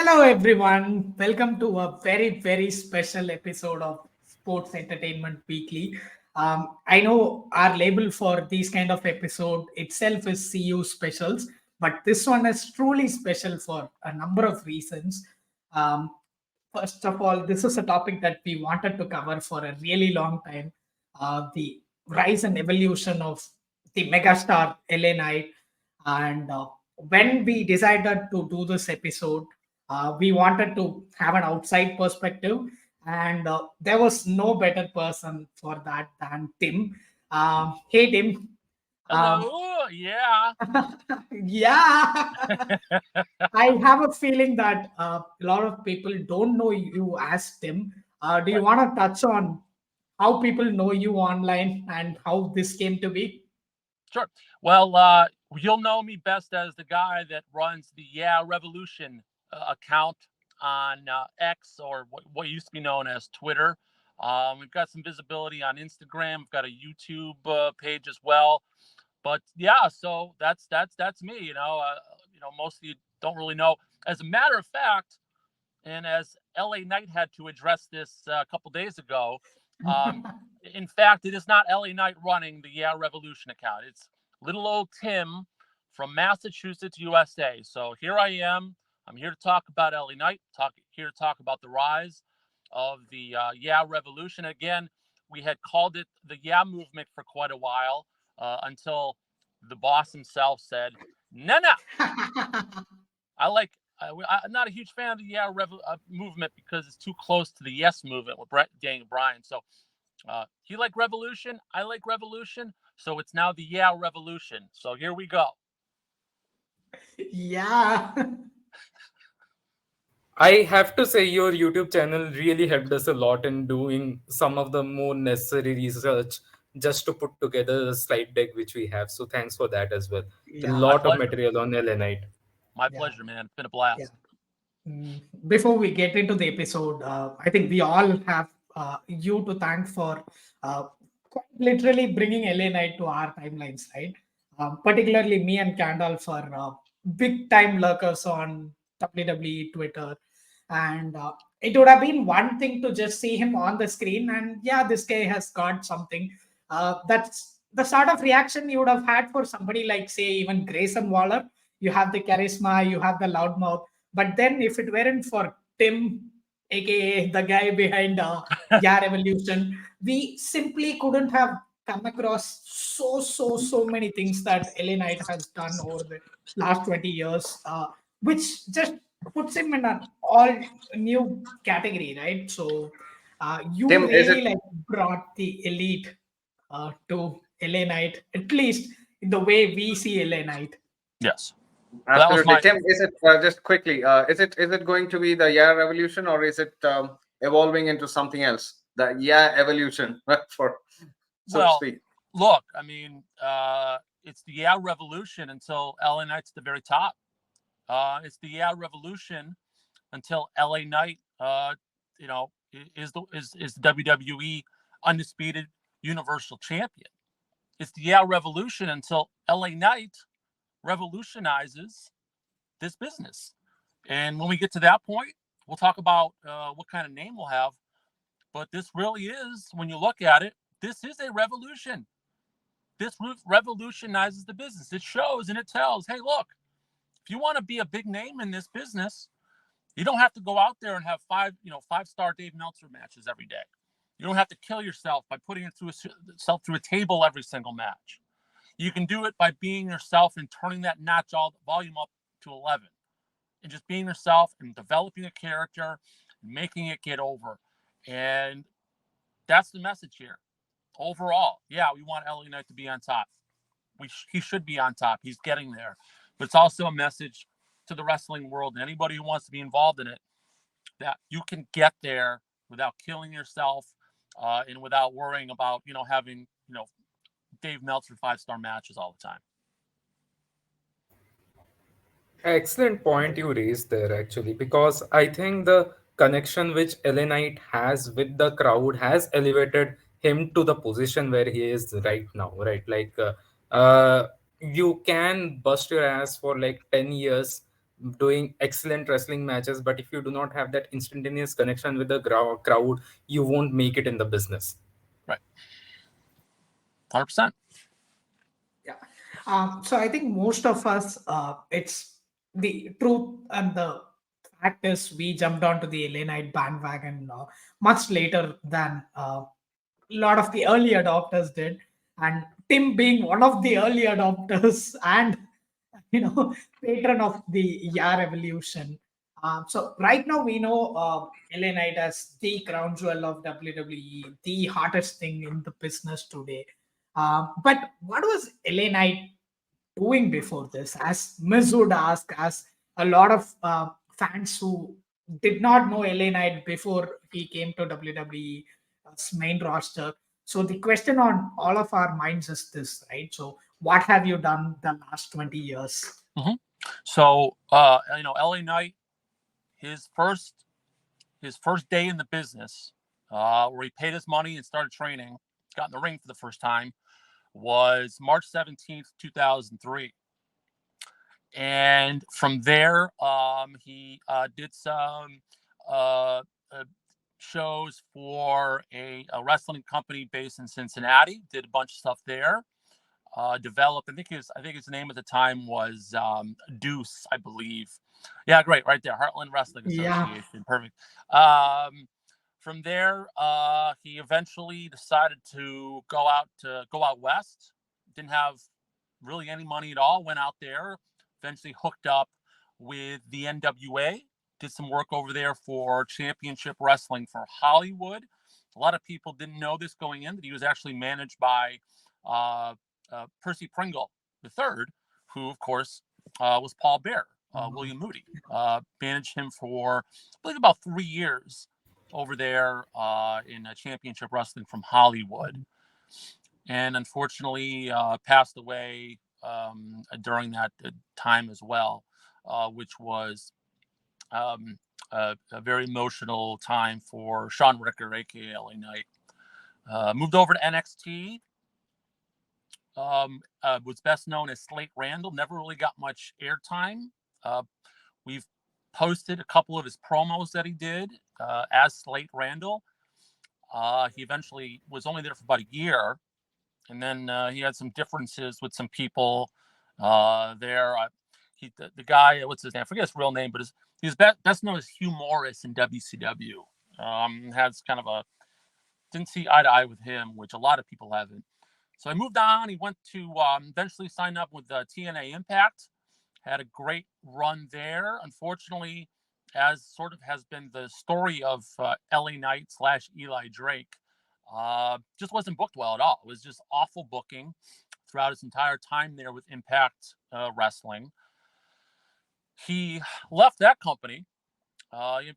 Hello, everyone. Welcome to a very, very special episode of Sports Entertainment Weekly. I know our label for these kind of episode itself is CU specials, but this one is truly special for a number of reasons. Um, First of all, this is a topic that we wanted to cover for a really long time. The rise and evolution of the megastar LA Knight. And when we decided to do this episode, we wanted to have an outside perspective. And there was no better person for that than Tim. Hey, Tim. Um, Hello. Yeah. yeah. I have a feeling that a lot of people don't know you as Tim. Do you Right. want to touch on how people know you online and how this came to be? Sure. Well, you'll know me best as the guy that runs the Yeah Revolution account on X, or what used to be known as Twitter. We've got some visibility on Instagram. We've got a YouTube page as well. But yeah, so that's me. Most of you don't really know. As a matter of fact, and as LA Knight had to address this a couple days ago, um, in fact, it is not LA Knight running the Yeah Revolution account. It's little old Tim from Massachusetts, USA. So here I am. I'm here to talk about LA Knight. Here to talk about the rise of the Yeah Revolution. Again, we had called it the Yeah Movement for quite a while until the boss himself said, "No, no, I like. I'm not a huge fan of the movement because it's too close to the Yes movement with Brett, Daniel Bryan. So he like revolution. I like revolution. So it's now the Yeah Revolution. So here we go. Yeah. I have to say, your YouTube channel really helped us a lot in doing some of the more necessary research just to put together the slide deck which we have. So thanks for that as well. A Yeah. My lot of pleasure. material on Elenite. My Yeah. pleasure, man. It's been a Yeah. blast. Before we get into the episode, I think we all have you to thank for quite literally bringing LA Knight to our timelines, right? Particularly me and Candle for big time lurkers on WWE Twitter. And it would have been one thing to just see him on the screen, and yeah, this guy has got something. That's the sort of reaction you would have had for somebody like, say, even Grayson Waller. You have the charisma, you have the loudmouth, but then if it weren't for Tim, aka the guy behind Yeah Revolution, we simply couldn't have come across so many things that LA Knight has done over the last 20 years, which just puts him in an all new category, right? So you Tim, is it really like brought the elite to LA Knight, at least in the way we see LA Knight. Yes. So that was absolutely my. Tim? Is it just quickly? Is it going to be the Yeah Revolution, or is it evolving into something else? The Yeah Evolution, for so to Well, speak. look. I mean, it's the Yeah Revolution until LA Knight's at the very top. It's the Yeah Revolution until LA Knight, you know, is the WWE undisputed Universal Champion. It's the Yeah Revolution until LA Knight revolutionizes this business. And when we get to that point, we'll talk about what kind of name we'll have. But this really is, when you look at it, this is a revolution. This revolutionizes the business. It shows and it tells, hey, look, if you want to be a big name in this business, you don't have to go out there and have five-star Dave Meltzer matches every day. You don't have to kill yourself by putting yourself through a table every single match. You can do it by being yourself and turning that notch all volume up to 11, and just being yourself and developing a character, and making it get over. And that's the message here. Overall, yeah, we want LA Knight to be on top. He should be on top. He's getting there. But it's also a message to the wrestling world and anybody who wants to be involved in it that you can get there without killing yourself and without worrying about, having, Dave Meltzer 5-star matches all the time. Excellent point you raised there, actually, because I think the connection which Elenite has with the crowd has elevated him to the position where he is right now, right? You can bust your ass for like 10 years, doing excellent wrestling matches, but if you do not have that instantaneous connection with the crowd, you won't make it in the business. Right. 100%. Yeah. So I think most of us, it's the truth and the fact is we jumped onto the LA Knight bandwagon much later than a lot of the early adopters did. And Tim being one of the early adopters and, patron of the YAR evolution. So right now we know LA Knight as the crown jewel of WWE, the hottest thing in the business today. But what was LA Knight doing before this? As Miz would ask, as a lot of fans who did not know LA Knight before he came to WWE's main roster. So the question on all of our minds is this, right? So what have you done the last 20 years? Mm-hmm. So, LA Knight, his first day in the business, where he paid his money and started training, got in the ring for the first time, was March 17th, 2003. And from there, he did some uh, shows for a wrestling company based in Cincinnati. Did a bunch of stuff there. Developed. I think his name at the time was Deuce, I believe. Yeah, great, right there, Heartland Wrestling Association. Yeah. Perfect. From there, he eventually decided to go out west. Didn't have really any money at all. Went out there. Eventually hooked up with the NWA. Did some work over there for Championship Wrestling for Hollywood. A lot of people didn't know this going in, that he was actually managed by Percy Pringle III, who, of course, was Paul Bear, William Moody. Managed him for, I believe, about 3 years over there in Championship Wrestling from Hollywood. And unfortunately passed away during that time as well, which was a very emotional time for Sean Ricker, aka LA Knight. Moved over to NXT. Was best known as Slate Randall. Never really got much airtime. We've posted a couple of his promos that he did as Slate Randall. He eventually was only there for about a year, and then he had some differences with some people there. The guy, what's his name? I forget his real name, but he's best known as Hugh Morris in WCW. Has kind of didn't see eye to eye with him, which a lot of people haven't. So I moved on. He went to eventually sign up with TNA Impact. Had a great run there. Unfortunately, as sort of has been the story of LA Knight / Eli Drake, just wasn't booked well at all. It was just awful booking throughout his entire time there with Impact Wrestling. He left that company.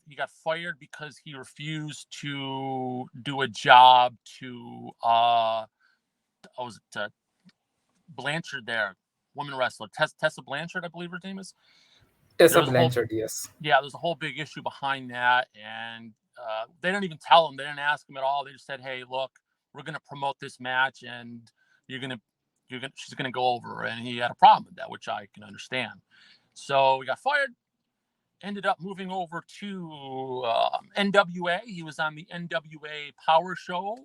He got fired because he refused to do a job to Blanchard there, woman wrestler, Tessa Blanchard, I believe her name is. Tessa Blanchard, yes. Yeah, there's a whole big issue behind that, and they didn't even tell him. They didn't ask him at all. They just said, "Hey, look, we're going to promote this match, and she's going to go over." And he had a problem with that, which I can understand. So he got fired. Ended up moving over to NWA. He was on the NWA Power Show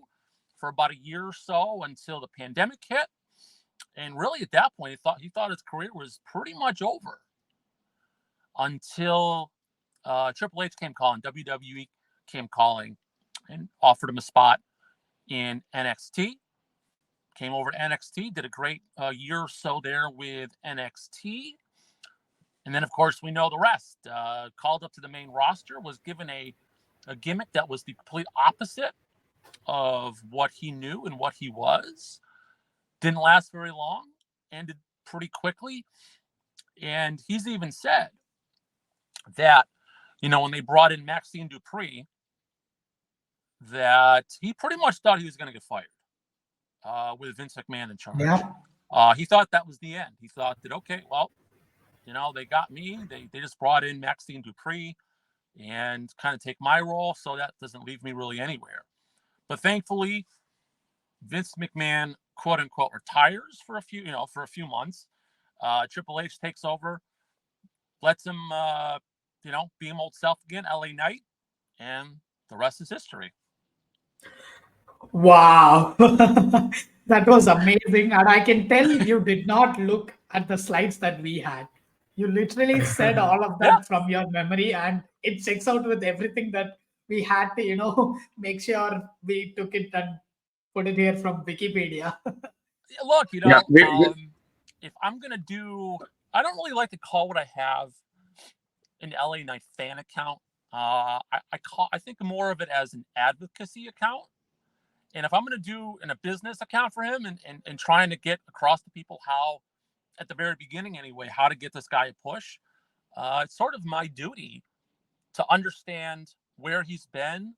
for about a year or so until the pandemic hit. And really, at that point, he thought his career was pretty much over until Triple H came calling, WWE came calling, and offered him a spot in NXT. Came over to NXT, did a great year or so there with NXT. And then, of course, we know the rest. Called up to the main roster, was given a gimmick that was the complete opposite of what he knew and what he was. Didn't last very long, ended pretty quickly. And he's even said that, when they brought in Maxine Dupree, that he pretty much thought he was going to get fired with Vince McMahon in charge. Yeah. He thought that was the end. He thought that, okay, well, they got me. They just brought in Maxine Dupree and kind of take my role, so that doesn't leave me really anywhere. But thankfully, Vince McMahon, quote unquote, retires for a few months. Triple H takes over. lets him, be him old self again, LA Knight, and the rest is history. Wow. That was amazing. And I can tell you did not look at the slides that we had. You literally said all of Yeah. that from your memory, and it checks out with everything that we had to, make sure we took it and put it here from Wikipedia. Look, Yeah, if I'm going to I don't really like to call what I have an LA Knight fan account. I think more of it as an advocacy account. And if I'm going to do a business account for him and trying to get across to people how, at the very beginning anyway, how to get this guy a push, it's sort of my duty to understand where he's been,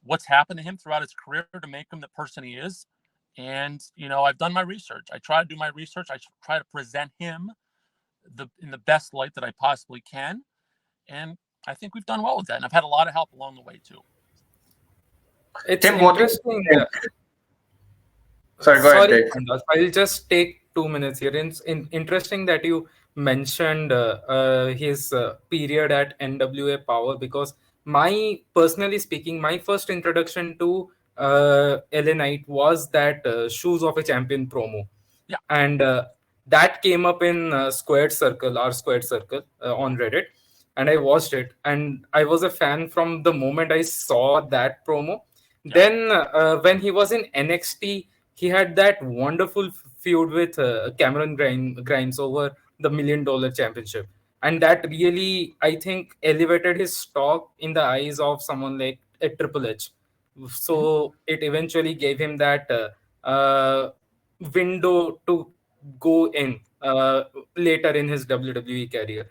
what's happened to him throughout his career to make him the person he is. And, I've done my research. I try to do my research. I try to present him in the best light that I possibly can. And I think we've done well with that. And I've had a lot of help along the way, too. It's Tim, what do you interesting. think? Sorry, go ahead, Sorry, Dave. Kandas, I'll just take 2 minutes here. It's interesting that you mentioned his period at NWA Power, because personally speaking, my first introduction to LA Knight was that Shoes of a Champion promo. Yeah. And that came up in Squared Circle, our Squared Circle on Reddit. And I watched it. And I was a fan from the moment I saw that promo. Yeah. Then when he was in NXT, he had that wonderful feud with Cameron Grimes over the $1 Million Championship. And that really, I think, elevated his stock in the eyes of someone like a Triple H. So it eventually gave him that window to go in later in his WWE career.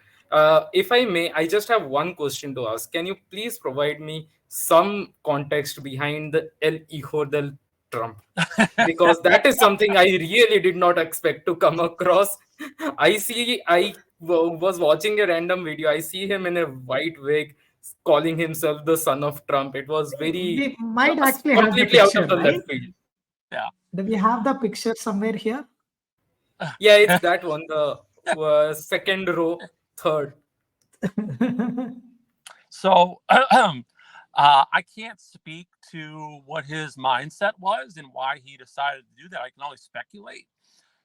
If I may, I just have one question to ask. Can you please provide me some context behind the El Hijo del Trump? Because that is something I really did not expect to come across. I was watching a random video. I see him in a white wig calling himself the son of Trump. It was very We might actually have the completely out picture, of the right? left field. Yeah. Do we have the picture somewhere here? Yeah, it's that one, the second row, third. So I can't speak to what his mindset was and why he decided to do that. I can only speculate.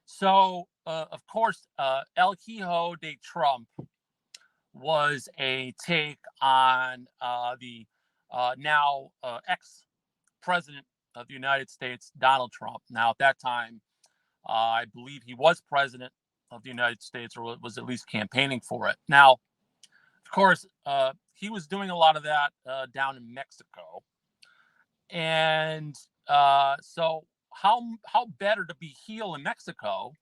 So, of course, El Hijo de Trump was a take on the now ex-president of the United States, Donald Trump. Now, at that time, I believe he was president of the United States, or was at least campaigning for it. Now, of course, he was doing a lot of that down in Mexico. And so how better to be heel in Mexico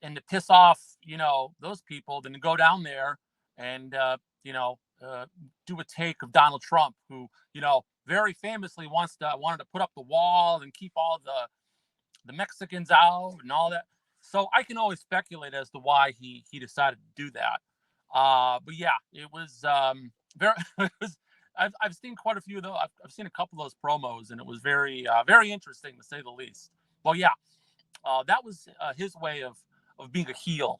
and to piss off, those people than to go down there and, do a take of Donald Trump, who, very famously wanted to put up the wall and keep all the Mexicans out and all that. So I can always speculate as to why he decided to do that. But yeah, it was very. It was, I've seen quite a few of those. I've seen a couple of those promos, and it was very very interesting to say the least. Well, yeah, that was his way of being a heel,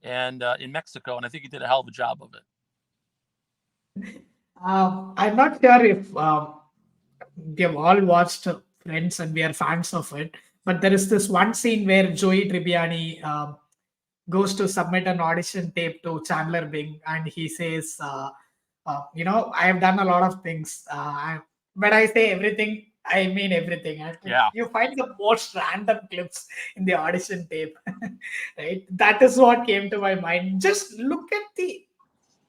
and in Mexico, and I think he did a hell of a job of it. I'm not sure if we have all watched Friends and we are fans of it, but there is this one scene where Joey Tribbiani goes to submit an audition tape to Chandler Bing, and he says, I have done a lot of things. When I say everything, I mean everything. And Yeah. you find the most random clips in the audition tape, right? That is what came to my mind. Just look at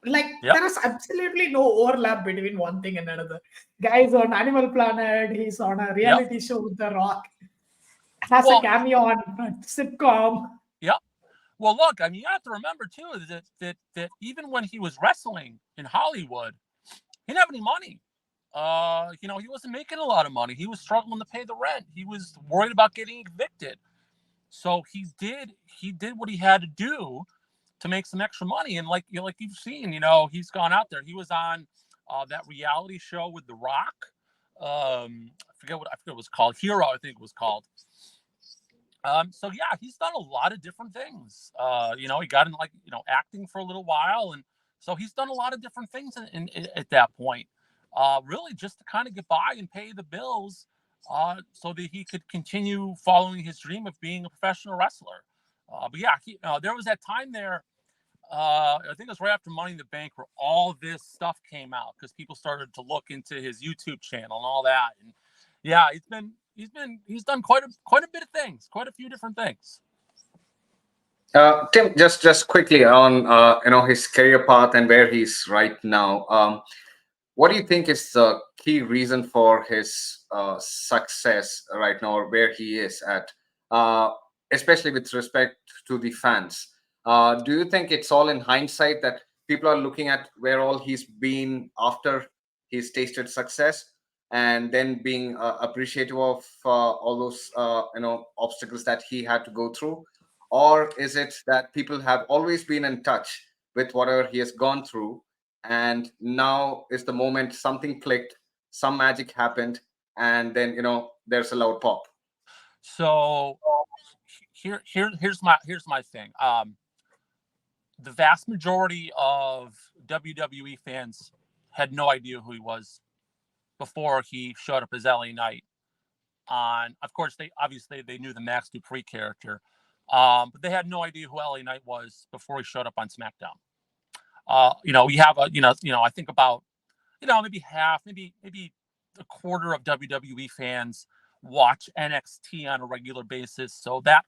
there is absolutely no overlap between one thing and another. Guy's on Animal Planet, he's on a reality show with The Rock, has a cameo on a sitcom. Yep. Well, look, I mean, you have to remember too that even when he was wrestling in Hollywood, he didn't have any money. He wasn't making a lot of money. He was struggling to pay the rent. He was worried about getting evicted. So he did what he had to do to make some extra money. And like you've seen, he's gone out there. He was on that reality show with The Rock. I forget what it was called. Hero, I think it was called. So yeah, he's done a lot of different things. He got in like acting for a little while, and so he's done a lot of different things at that point. Really, just to kind of get by and pay the bills, so that he could continue following his dream of being a professional wrestler. But yeah, there was that time there. I think it was right after Money in the Bank where all this stuff came out because people started to look into his YouTube channel and all that. And yeah, he's done quite a bit of things, quite a few different things. Tim, just quickly on his career path and where he's right now. What do you think is the key reason for his success right now, or where he is at, uh, especially with respect to the fans? Do you think it's all in hindsight that people are looking at where all he's been after he's tasted success, and then being appreciative of all those obstacles that he had to go through, or is it that people have always been in touch with whatever he has gone through? And now is the moment something clicked, some magic happened, and then there's a loud pop. So here's my thing. The vast majority of WWE fans had no idea who he was before he showed up as LA Knight. Of course, they knew the Max Dupree character, but they had no idea who LA Knight was before he showed up on SmackDown. We have I think about maybe half, maybe a quarter of WWE fans watch NXT on a regular basis, so that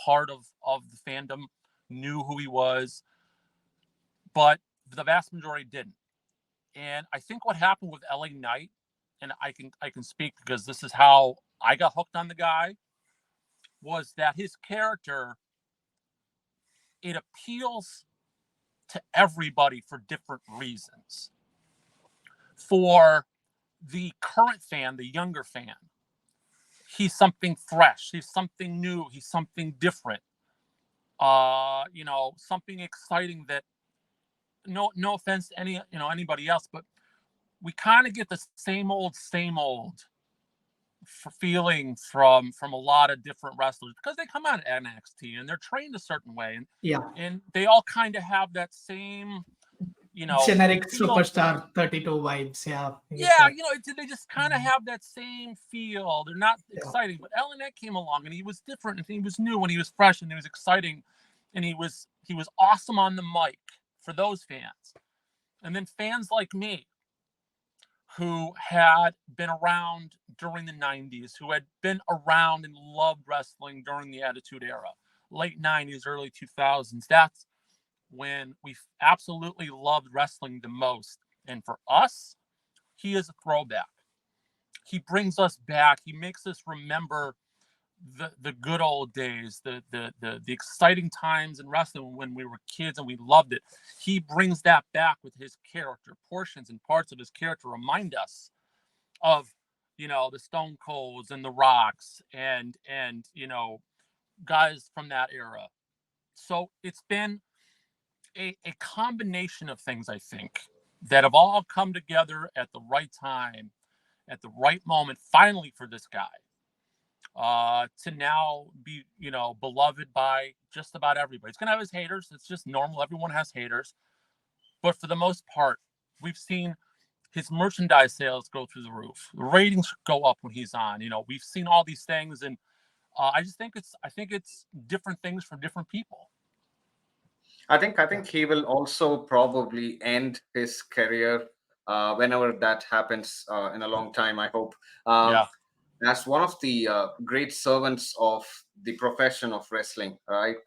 part of the fandom knew who he was, but the vast majority didn't. And I think what happened with LA Knight, and I can speak because this is how I got hooked on the guy, was that his character, it appeals to everybody for different reasons. For the current fan, the younger fan, he's something fresh, he's something new, he's something different. Something exciting that no offense to anybody else, but we kind of get the same old feeling from a lot of different wrestlers because they come out of NXT and they're trained a certain way, Yeah. and they all kind of have that same Generic feel. superstar 32 vibes. Yeah. Yeah, they just kind of have that same feel. They're not Yeah. exciting, but Elliotte came along and he was different and he was new and he was fresh and he was exciting, and he was awesome on the mic for those fans. And then fans like me who had been around during the 90s, who had been around and loved wrestling during the Attitude Era, late 90s, early 2000s. That's when we absolutely loved wrestling the most. And for us, he is a throwback. He brings us back. He makes us remember the good old days, the exciting times in wrestling when we were kids and we loved it. He brings that back with his character. Portions and parts of his character remind us of the Stone Colds and the Rocks and guys from that era. So it's been a combination of things, I think, that have all come together at the right time, at the right moment, finally for this guy, to now be, beloved by just about everybody. It's gonna have his haters. It's just normal. Everyone has haters, but for the most part, we've seen his merchandise sales go through the roof. The ratings go up when he's on. We've seen all these things, and I think it's different things for different people. I think he will also probably end his career whenever that happens in a long time, I hope. Um, Yeah. as one of the great servants of the profession of wrestling, right?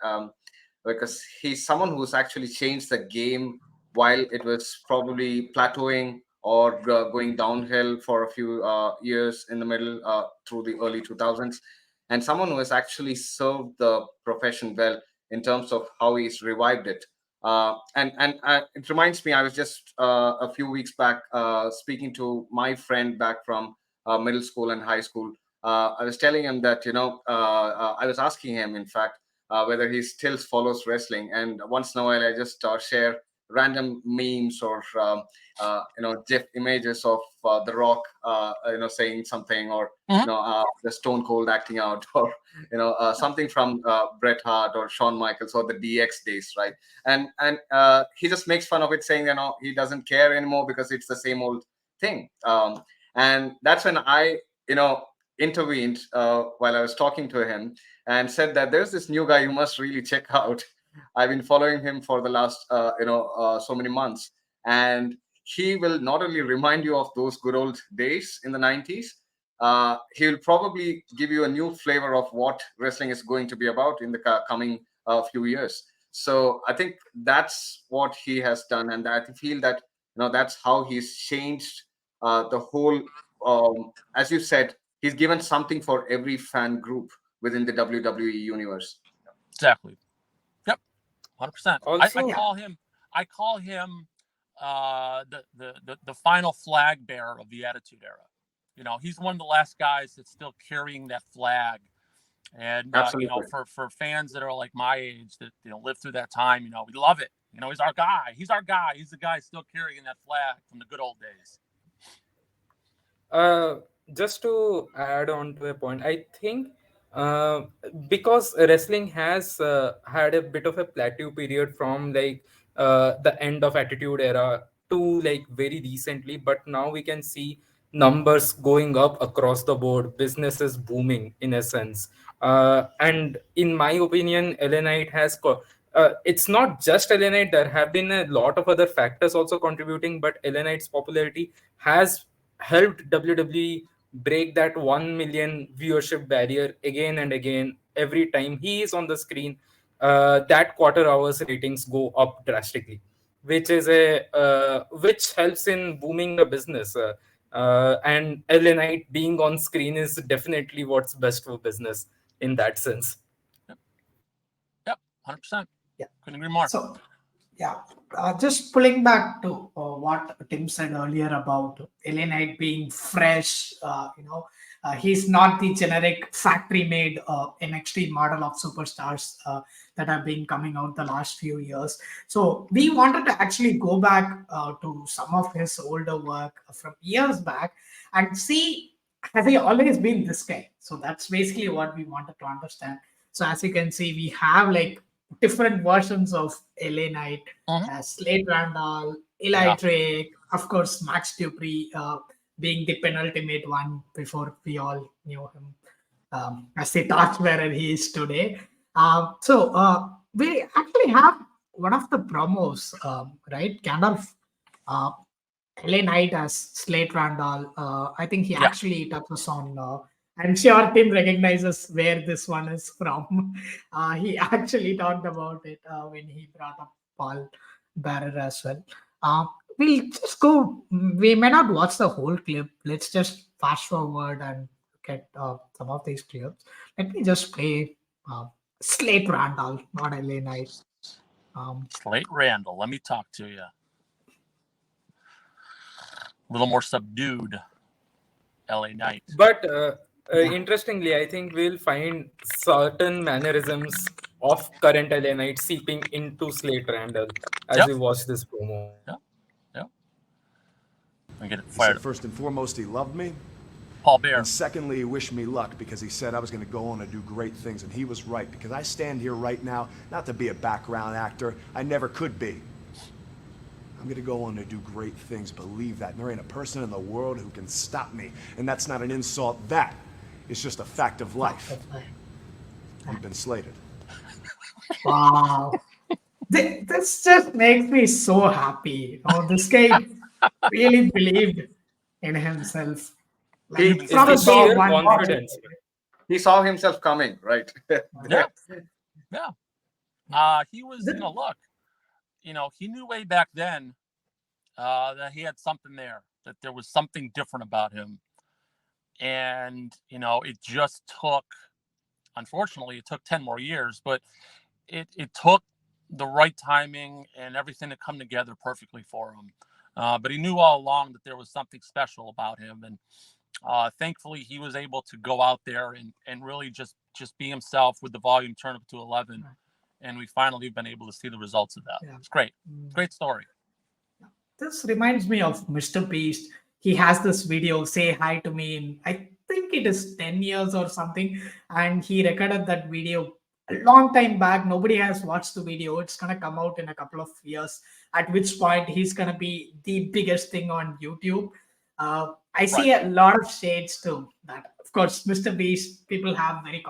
Because he's someone who's actually changed the game while it was probably plateauing or going downhill for a few years in the middle through the early 2000s, and someone who has actually served the profession well in terms of how he's revived it. And it reminds me, I was just a few weeks back speaking to my friend back from middle school and high school. I was telling him that I was asking him, in fact, whether he still follows wrestling. And once in a while, I just share random memes or GIF images of The Rock, saying something, or Mhm. the Stone Cold acting out, or something from Bret Hart or Shawn Michaels or the DX days, right? And he just makes fun of it, saying he doesn't care anymore because it's the same old thing. And that's when I intervened while I was talking to him and said that there's this new guy you must really check out. I've been following him for the last so many months, and he will not only remind you of those good old days in the 90s. He will probably give you a new flavor of what wrestling is going to be about in the coming few years. So I think that's what he has done, and I feel that that's how he's changed the whole. As you said, he's given something for every fan group within the WWE universe. Exactly. Yep. 100%. I Also, Yeah. call him. I call him the final flag bearer of the Attitude Era. He's one of the last guys that's still carrying that flag. And Absolutely. for fans that are like my age that lived through that time, we love it. He's our guy. He's our guy. He's the guy still carrying that flag from the good old days. Uh, just to add on to a point, I think uh, because wrestling has had a bit of a plateau period from like the end of Attitude Era to like very recently, but now we can see numbers going up across the board, businesses booming in a sense. And in my opinion, LA Knight has. It's not just LA Knight. There have been a lot of other factors also contributing, but LA Knight's popularity has helped WWE break that 1 million viewership barrier again and again. Every time he is on the screen, that quarter hours ratings go up drastically, which helps in booming the business. And LA Knight being on screen is definitely what's best for business in that sense. Yep. Yep. 100%. Yeah. Couldn't agree more. So, yeah, just pulling back to what Tim said earlier about LA Knight being fresh, he's not the generic factory-made NXT model of superstars that have been coming out the last few years. So we wanted to actually go back to some of his older work from years back and see, has he always been this guy? So that's basically what we wanted to understand. So as you can see, we have like different versions of LA Knight, Mhm. Slade Randall, Eli Yeah. Drake, of course, Max Dupree being the penultimate one before we all knew him as the torchbearer he is today. So we actually have one of the promos, right? Kind of uh, LA Knight as Slate Randall. I think he Yeah. actually touches on. I'm sure Tim recognizes where this one is from. He actually talked about it when he brought up Paul Bearer as well. Uh, we'll just go. We may not watch the whole clip. Let's just fast forward and get some of these clips. Let me just play Slate Randall, not LA Knight. Slate Randall. Let me talk to you. A little more subdued. LA Knight. But Yeah. interestingly, I think we'll find certain mannerisms of current LA Knight seeping into Slate Randall as Yep. we watch this promo. Yep. Yep. Let me get it He fired said, up. first and foremost, he loved me. Paul Bear. And secondly, he wished me luck because he said I was going to go on and do great things. And he was right because I stand here right now not to be a background actor. I never could be. I'm going to go on to do great things. Believe that. And there ain't a person in the world who can stop me. And that's not an insult. That is just a fact of life. You've been slated. Wow. This just makes me so happy. This guy really believed in himself. He Like It's It's from the a the day sheer song. one watching confidence. it. he saw himself coming, right? Yeah. Yeah. He was, The- look, he knew way back then that he had something there, that there was something different about him. And, it just took, unfortunately, it took 10 more years, but it took the right timing and everything to come together perfectly for him. But he knew all along that there was something special about him. And thankfully, he was able to go out there and really just be himself with the volume turned up to 11 and we finally have been able to see the results of that. Yeah. It's great. Mm. Great story. This reminds me of Mr. Beast. He has this video, Say Hi to Me, in I think it is 10 years or something. And he recorded that video a long time back. Nobody has watched the video. It's going to come out in a couple of years, at which point he's going to be the biggest thing on YouTube. I Right. see a lot of shades to that. Of course, Mr. Beast, people have very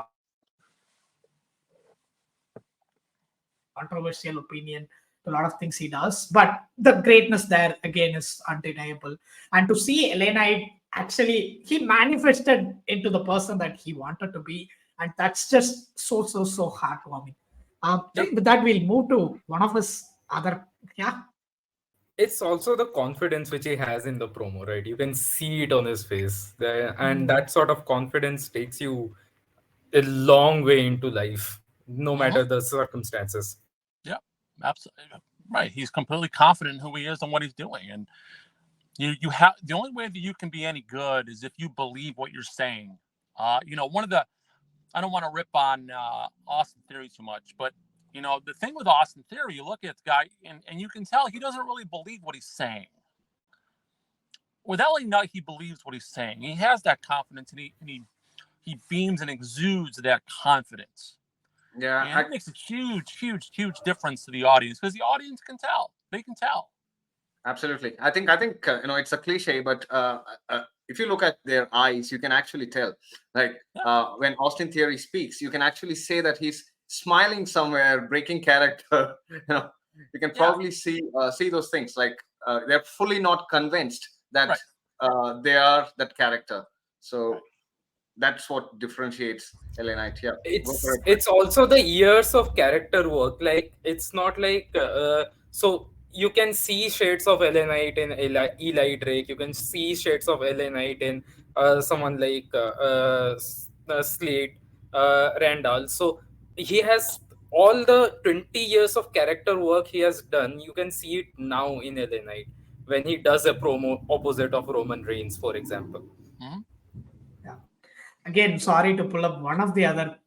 controversial opinion to a lot of things he does, but the greatness there again is undeniable. And to see Elena, actually, he manifested into the person that he wanted to be, and that's just so heartwarming. I Yep. think with that we'll move to one of his other, yeah. It's also the confidence which he has in the promo, right? You can see it on his face there, and Mm, that sort of confidence takes you a long way into life, no Hmm. matter the circumstances. Yep. Absolutely. Right. He's completely confident in who he is and what he's doing. And you have the only way that you can be any good is if you believe what you're saying. One of the I don't want to rip on Austin Theory too much, but the thing with Austin Theory, you look at the guy and you can tell he doesn't really believe what he's saying. With LA Knight, he believes what he's saying. He has that confidence, and he beams and exudes that confidence. Yeah, And it makes a huge difference to the audience because the audience can tell. They can tell. absolutely. I think it's a cliche, but if you look at their eyes, you can actually tell. Like Yeah. when Austin Theory speaks, you can actually say that he's smiling somewhere, breaking character. You can Yeah. probably see those things. Like they're fully not convinced that Right. they are that character. So Right. that's what differentiates LA Knight. Yeah, go for it's it. it's also the years of character work. Like it's not like so you can see shades of Ellen Knight in Eli Drake. You can see shades of Ellen Knight in someone like Slade Randall. So he has all the 20 years of character work he has done. You can see it now in Ellen Knight when he does a promo opposite of Roman Reigns, for example. Mm-hmm. yeah. Again, sorry to pull up one of the other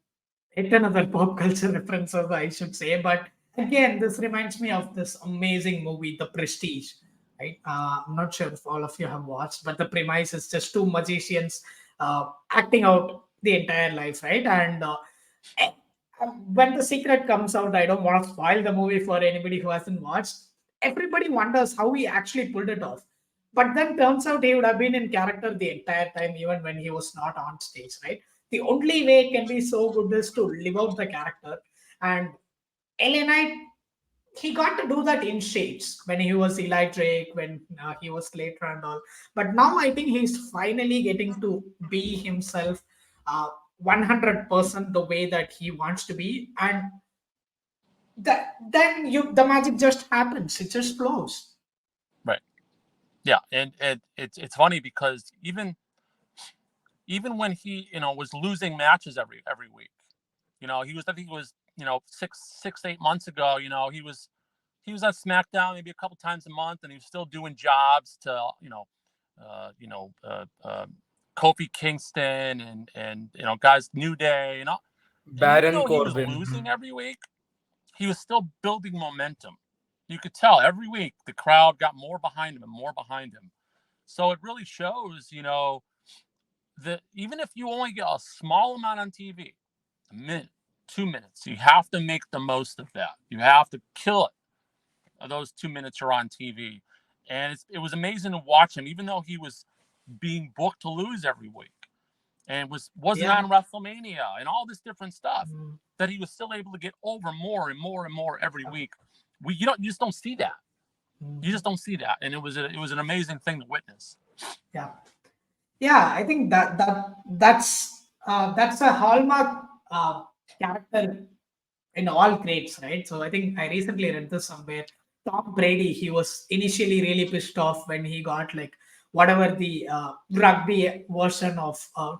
yet another pop culture references, I should say. But again, this reminds me of this amazing movie, The Prestige. Right? I'm not sure if all of you have watched, but the premise is just two magicians acting out the entire life, right? And eh, when the secret comes out, I don't want to spoil the movie for anybody who hasn't watched. Everybody wonders how he actually pulled it off. But then turns out he would have been in character the entire time, even when he was not on stage, right? The only way it can be so good is to live out the character. And Elenite, he got to do that in shades when he was Eli Drake, when he was Slater and all. But now I think he's finally getting to be himself 100% the way that he wants to be. And then the magic just happens. It just flows. Right. Yeah. And it's funny because even when he was losing matches every week, I think it was 6 8 months ago, he was on SmackDown maybe a couple times a month, and he was still doing jobs to uh, you know uh, uh, Kofi Kingston and guys New Day, and even Baron though he was Corbin. losing every week, he was still building momentum. You could tell every week the crowd got more behind him and more behind him. So it really shows, that even if you only get a small amount on TV, a minute, 2 minutes, you have to make the most of that. You have to kill it. Those 2 minutes are on TV. And it was amazing to watch him, even though he was being booked to lose every week and wasn't Yeah. on WrestleMania and all this different stuff, Mm, that he was still able to get over more and more and more every week. You just don't see that. mm, You just don't see that. And it was an amazing thing to witness. yeah. Yeah, I think that's a hallmark character in all grades, right? So I think I recently read this somewhere. Tom Brady, he was initially really pissed off when he got like whatever the rugby version of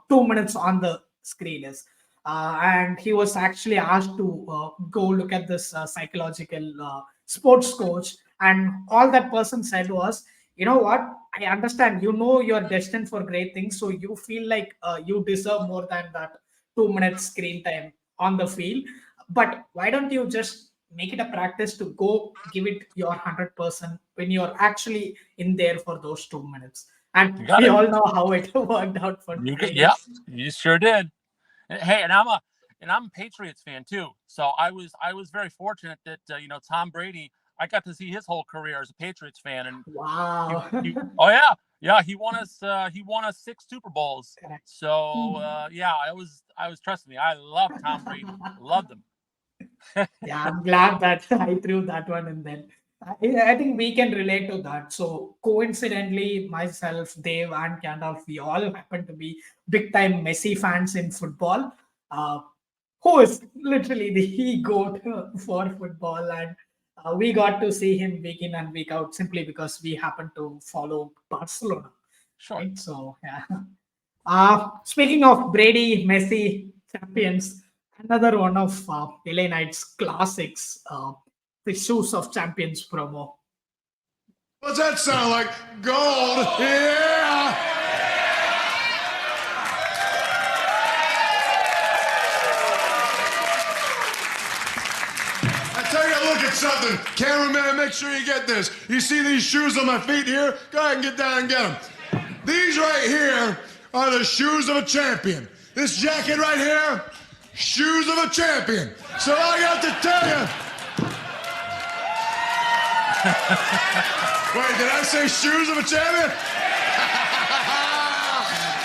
2 minutes on the screen is. And he was actually asked to go look at this psychological sports coach. And all that person said was, you know what? I understand, you're destined for great things. So you feel like you deserve more than that 2 minutes screen time on the field. But why don't you just make it a practice to go give it your 100% when you're actually in there for those 2 minutes? And You got we it. all know how it worked out for Brady. Yeah, you sure did. Hey, and I'm a Patriots fan too. So I was very fortunate that Tom Brady. I got to see his whole career as a Patriots fan, and Wow. oh yeah, he won us 6 Super Bowls. Correct. So yeah, I was trust me, I love Tom Brady, loved him. Yeah, I'm glad that I threw that one in then. I think we can relate to that. So coincidentally, myself, Dave, and Gandalf, we all happen to be big time Messi fans in football. Uh, who is literally the goat for football, and we got to see him week in and week out simply because we happen to follow Barcelona, Sure. right? So yeah. Speaking of Brady, Messi, champions, another one of LA Knight's classics, the Shoes of Champions promo. What's that sound like? Gold. Yeah. I tell you, look at something. Cameraman, make sure you get this. You see these shoes on my feet here? Go ahead and get down and get them. These right here are the shoes of a champion. This jacket right here, shoes of a champion. So I got to tell you. Wait, did I say shoes of a champion?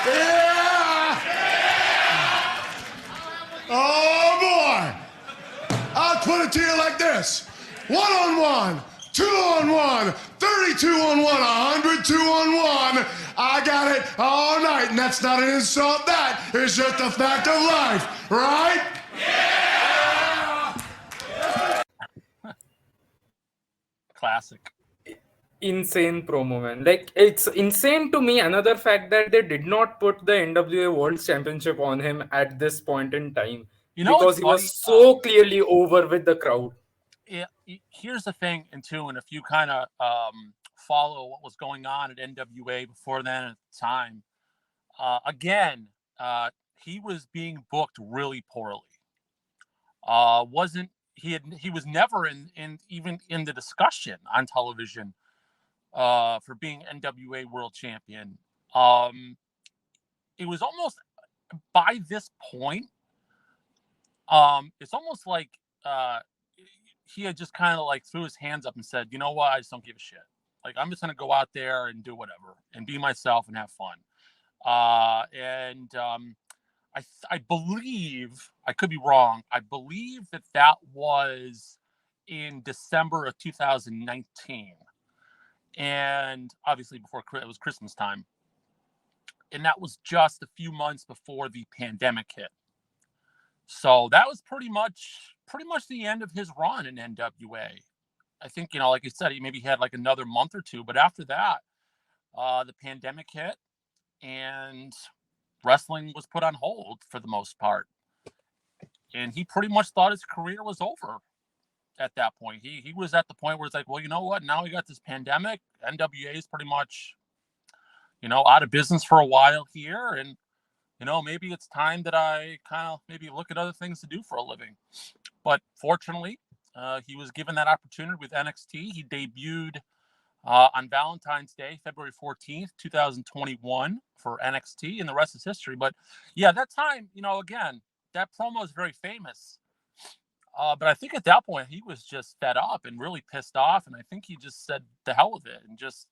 Yeah! Oh boy! I'll put it to you like this. 1-on-1, 2-on-1, 32-on-1, 102-on-1. I got it all night, and that's not an insult. That is just a fact of life, right? Classic. Insane promo, man. Like, it's insane to me. Another fact that they did not put the NWA World Championship on him at this point in time, because he was so clearly over with the crowd. Yeah, here's the thing, and if you kind of follow what was going on at NWA before then at the time, again, he was being booked really poorly. He was never even in the discussion on television for being NWA World Champion. It was almost by this point, it's almost like he had just kind of like threw his hands up and said, you know what, I just don't give a shit. Like, I'm just gonna go out there and do whatever and be myself and have fun. I believe, I could be wrong, I believe that was in December of 2019, and obviously before it was Christmas time, and that was just a few months before the pandemic hit. So that was pretty much the end of his run in NWA. I think, like I said, he maybe had like another month or two, but after that, the pandemic hit and wrestling was put on hold for the most part. And he pretty much thought his career was over at that point. He was at the point where it's like, well, you know what? Now we got this pandemic. NWA is pretty much, out of business for a while here. And, maybe it's time that I kind of maybe look at other things to do for a living. But fortunately, he was given that opportunity with NXT. He debuted on Valentine's Day, February 14th, 2021 for NXT, and the rest is history. But yeah, that time, again, that promo is very famous. But I think at that point, he was just fed up and really pissed off. And I think he just said the hell with it and just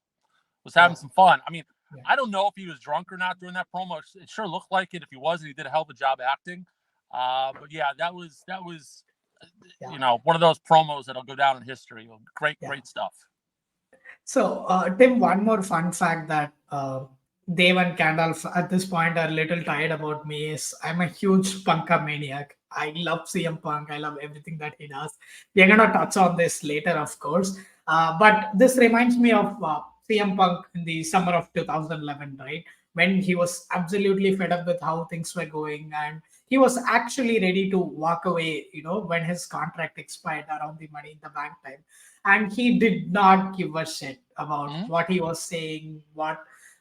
was having some fun. I mean, I don't know if he was drunk or not during that promo. It sure looked like it. If he wasn't, he did a hell of a job acting. But yeah, that was one of those promos that'll go down in history. Great stuff. So, Tim, one more fun fact that Dave and Gandalf at this point are a little tired about me is I'm a huge Punka maniac. I love CM Punk. I love everything that he does. We're going to touch on this later, of course. But this reminds me of CM Punk in the summer of 2011, right? When he was absolutely fed up with how things were going, and he was actually ready to walk away, when his contract expired around the Money in the Bank time. And he did not give a shit about what he was saying,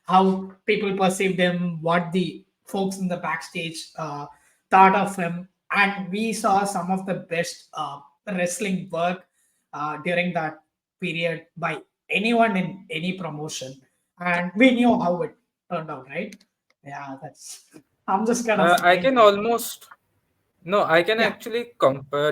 how people perceived him, what the folks in the backstage thought of him. and we saw some of the best wrestling work during that period by anyone in any promotion, and we knew how it turned out, right? Yeah, that's. I'm just kind of I saying can that. almost No, I can Yeah. actually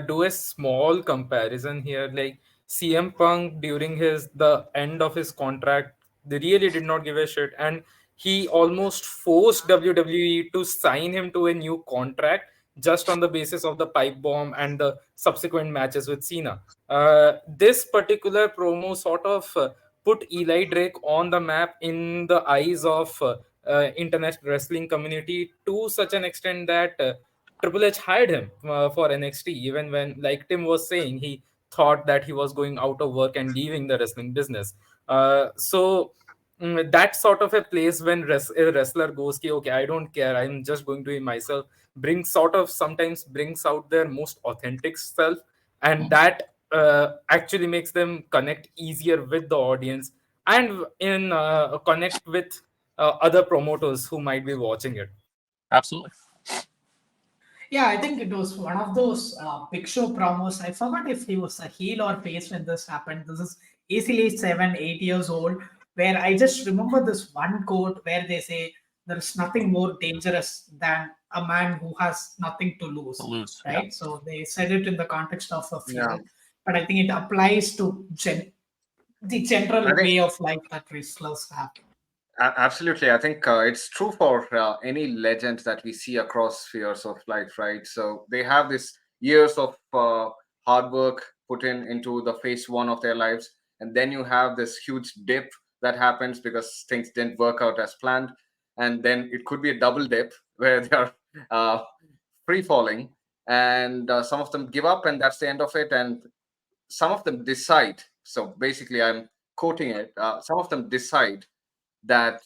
do a small comparison here. Like CM Punk during the end of his contract, they really did not give a shit, and he almost forced WWE to sign him to a new contract just on the basis of the pipe bomb and the subsequent matches with Cena. This particular promo sort of put Eli Drake on the map in the eyes of international wrestling community to such an extent that. Triple H hired him for NXT, even when, like Tim was saying, he thought that he was going out of work and leaving the wrestling business. That's sort of a place when a wrestler goes, "Ki, okay, I don't care. I'm just going to be myself." Brings sort of sometimes brings out their most authentic self, and that actually makes them connect easier with the audience and in connect with other promoters who might be watching it. Absolutely. Yeah, I think it was one of those Big Show promos. I forgot if he was a heel or face when this happened. This is easily 7, 8 years old. Where I just remember this one quote where they say, "There is nothing more dangerous than a man who has nothing to To lose." lose. Yeah. Right. So they said it in the context of a Yeah, feud, but I think it applies to the I general think way of life that wrestlers have. absolutely. I think it's true for any legends that we see across spheres of life, right? So they have this years of hard work put into the phase one of their lives, and then you have this huge dip that happens because things didn't work out as planned, and then it could be a double dip where they are uh, free falling, and some of them give up, and that's the end of it, and some of them decide. So basically, I'm quoting it. Some of them decide that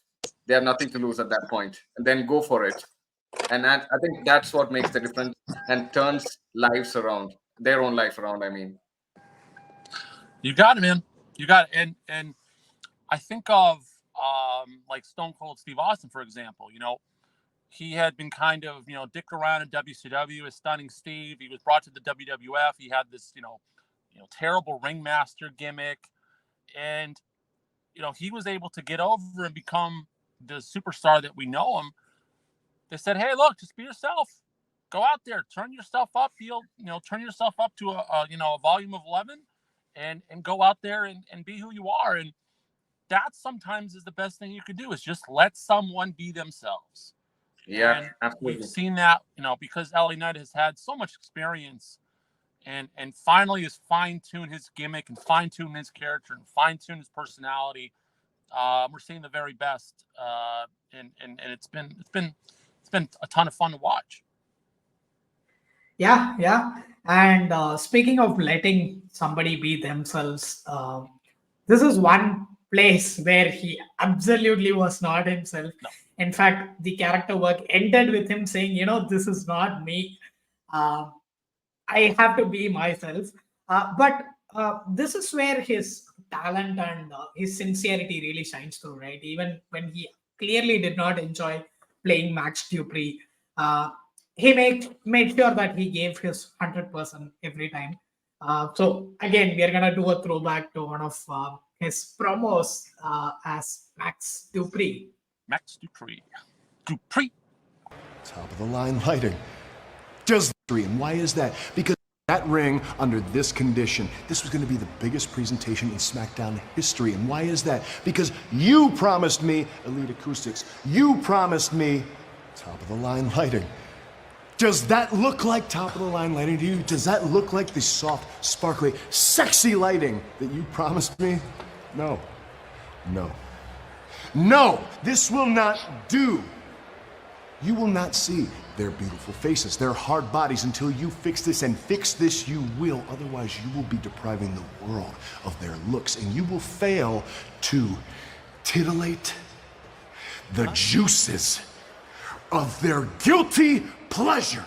they have nothing to lose at that point and then go for it, and I think that's what makes the difference and turns lives around, their own life around, I mean. You got it, man. You got it. And I think of like Stone Cold Steve Austin, for example. He had been kind of dicked around in WCW as Stunning Steve. He was brought to the WWF. He had this terrible ringmaster gimmick, and he was able to get over and become the superstar that we know him. They said, "Hey, look, just be yourself. Go out there, turn yourself up. Turn yourself up to a volume of 11, and go out there and be who you are." And that sometimes is the best thing you could do, is just let someone be themselves. Yeah, And we've absolutely. seen that, because LA Knight has had so much experience, and finally has fine-tuned his gimmick and fine-tuned his character and fine-tuned his personality. We're seeing the very best, and it's been a ton of fun to watch. Yeah, yeah. And speaking of letting somebody be themselves, this is one place where he absolutely was not himself. No. In fact, the character work ended with him saying, "This is not me. Uh, I have to be myself." But this is where his talent and his sincerity really shines through, right? Even when he clearly did not enjoy playing Max Dupree, uh, he made sure that he gave his 100% every time. So again, we are gonna do a throwback to one of his promos as Max Dupree. Max Dupree. Dupree. Top of the line lighting. Does and why is that? Because that ring under this condition, this was going to be the biggest presentation in SmackDown history. And why is that? Because you promised me elite acoustics. You promised me top of the line lighting. Does that look like top of the line lighting to you? Does that look like the soft, sparkly, sexy lighting that you promised me? No. No. No! This will not do. You will not see their beautiful faces, their hard bodies until you fix this, and fix this you will. Otherwise, you will be depriving the world of their looks, and you will fail to titillate the juices of their guilty pleasure.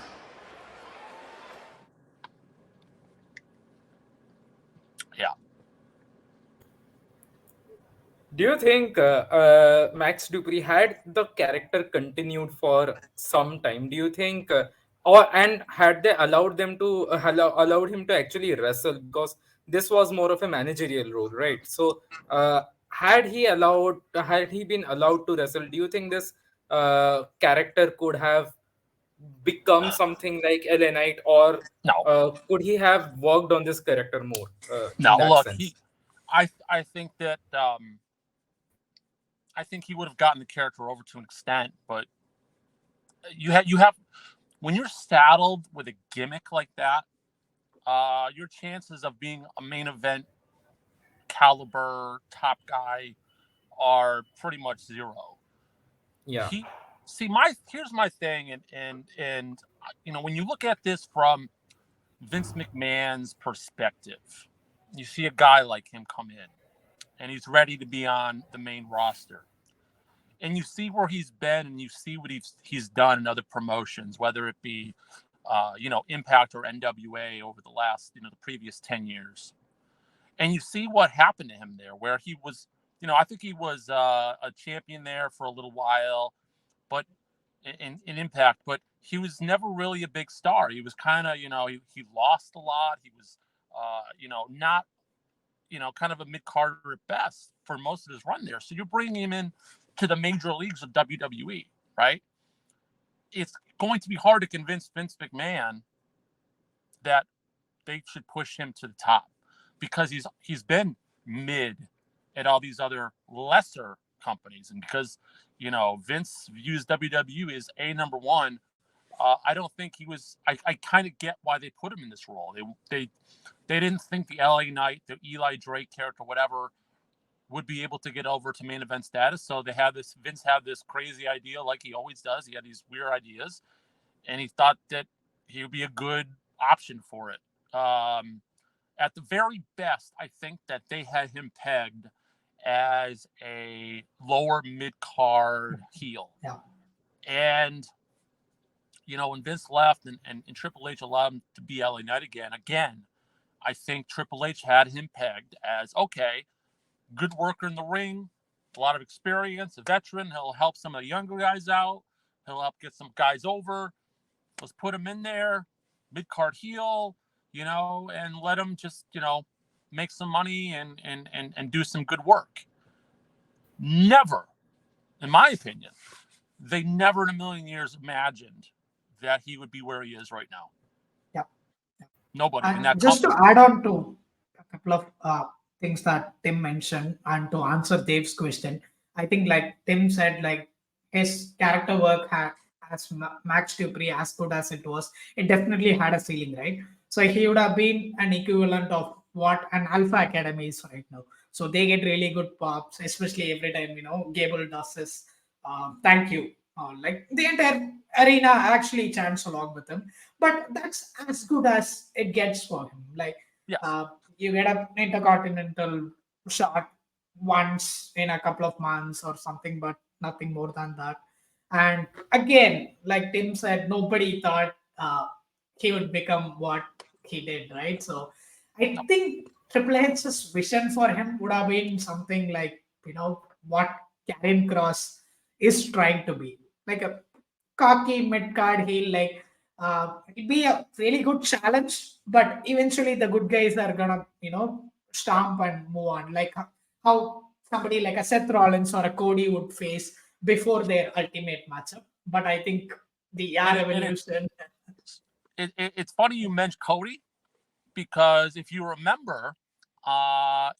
Yeah. Do you think Max Dupree, had the character continued for some time, do you think or and had they allowed them to allowed him to actually wrestle, because this was more of a managerial role, right? So had he been allowed to wrestle, do you think this character could have become something like LA Knight, or No, could he have worked on this character more in no. that Look, sense? I think that I think he would have gotten the character over to an extent, but you have when you're saddled with a gimmick like that, your chances of being a main event caliber top guy are pretty much zero. Yeah, He see my here's my thing, and when you look at this from Vince McMahon's perspective, you see a guy like him come in, and he's ready to be on the main roster, and you see where he's been, and you see what he's done in other promotions, whether it be Impact or NWA over the last the previous 10 years, and you see what happened to him there, where he was, I think he was a champion there for a little while, but in Impact, but he was never really a big star. He was kind of, he lost a lot. He was, not, kind of a mid Carter at best for most of his run there. So you're bringing him in to the major leagues of WWE, right? It's going to be hard to convince Vince McMahon that they should push him to the top, because he's been mid at all these other lesser companies, and because Vince views WWE as a number one. I don't think he was. I kind of get why they put him in this role. They didn't think the LA Knight, the Eli Drake character, whatever, would be able to get over to main event status. So they had this. Vince had this crazy idea, like he always does. He had these weird ideas, and he thought that he would be a good option for it. At the very best, I think that they had him pegged as a lower mid card heel. Yeah. And when Vince left and Triple H allowed him to be LA Knight again, I think Triple H had him pegged as, okay, good worker in the ring, a lot of experience, a veteran. He'll help some of the younger guys out. He'll help get some guys over. Let's put him in there, mid card heel, and let him just, make some money and do some good work. Never, in my opinion, they never in a million years imagined that he would be where he is right now. Yeah. Nobody in And that just to company. add on to a couple of things that Tim mentioned, and to answer Dave's question, I think like Tim said, like his character work as Max Dupree, as good as it was, it definitely had a ceiling, right? So he would have been an equivalent of what an Alpha Academy is right now. So they get really good pops, especially every time Gable does his thank you. Like the entire arena actually chants along with him, but that's as good as it gets for him. Like Yes. you get a intercontinental shot once in a couple of months or something, but nothing more than that. And again, like Tim said, nobody thought he would become what he did, right? So I think Triple H's vision for him would have been something like, what Karen Cross is trying to be, like a cocky mid card heel. Like it'd be a really good challenge, but eventually the good guys are gonna, stomp and move on. Like how somebody like a Seth Rollins or a Cody would face before their ultimate matchup. But I think the And Evolution. it's funny you mentioned Cody, because if you remember,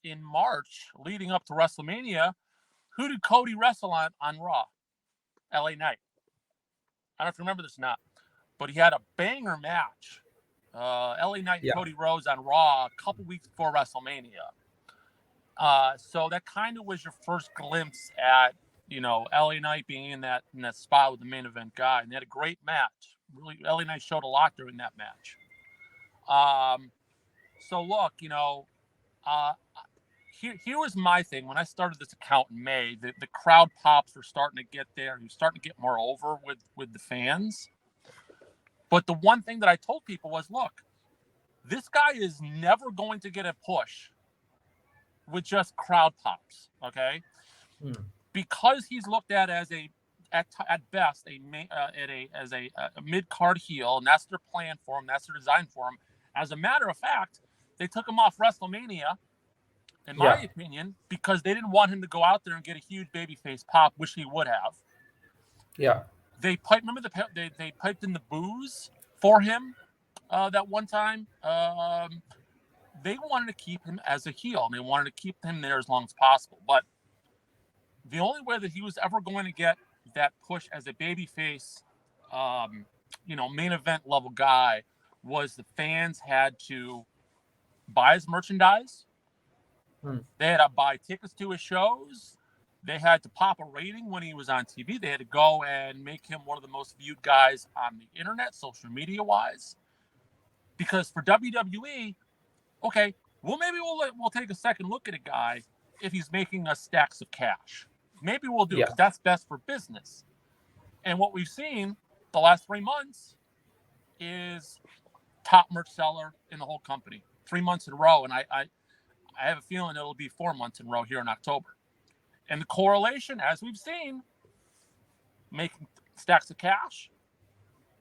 in March leading up to WrestleMania, who did Cody wrestle on Raw? LA Knight. I don't know if you remember this or not, but he had a banger match. LA Knight and yeah, Cody Rhodes on Raw a couple weeks before WrestleMania. So that kind of was your first glimpse at LA Knight being in that spot with the main event guy, and they had a great match. Really, LA Knight showed a lot during that match. So look, here was my thing. When I started this account in May, the crowd pops were starting to get there. He was starting to get more over with the fans. But the one thing that I told people was, look, this guy is never going to get a push with just crowd pops, okay? Mm. Because he's looked at as at best as a mid card heel, and that's their plan for him. That's their design for him. As a matter of fact, they took him off WrestleMania, in my opinion, because they didn't want him to go out there and get a huge babyface pop, which he would have. Yeah. They piped. Remember they piped in the booze for him that one time. They wanted to keep him as a heel, and they wanted to keep him there as long as possible. But the only way that he was ever going to get that push as a babyface, main event level guy, was the fans had to buy his merchandise. They had to buy tickets to his shows. They had to pop a rating when he was on TV. They had to go and make him one of the most viewed guys on the internet, social media wise. Because for WWE, okay, well, maybe we'll take a second look at a guy if he's making us stacks of cash. Maybe we'll do it because that's best for business. And what we've seen the last 3 months is top merch seller in the whole company, 3 months in a row. And I have a feeling it'll be 4 months in a row here in October. And the correlation, as we've seen, making stacks of cash,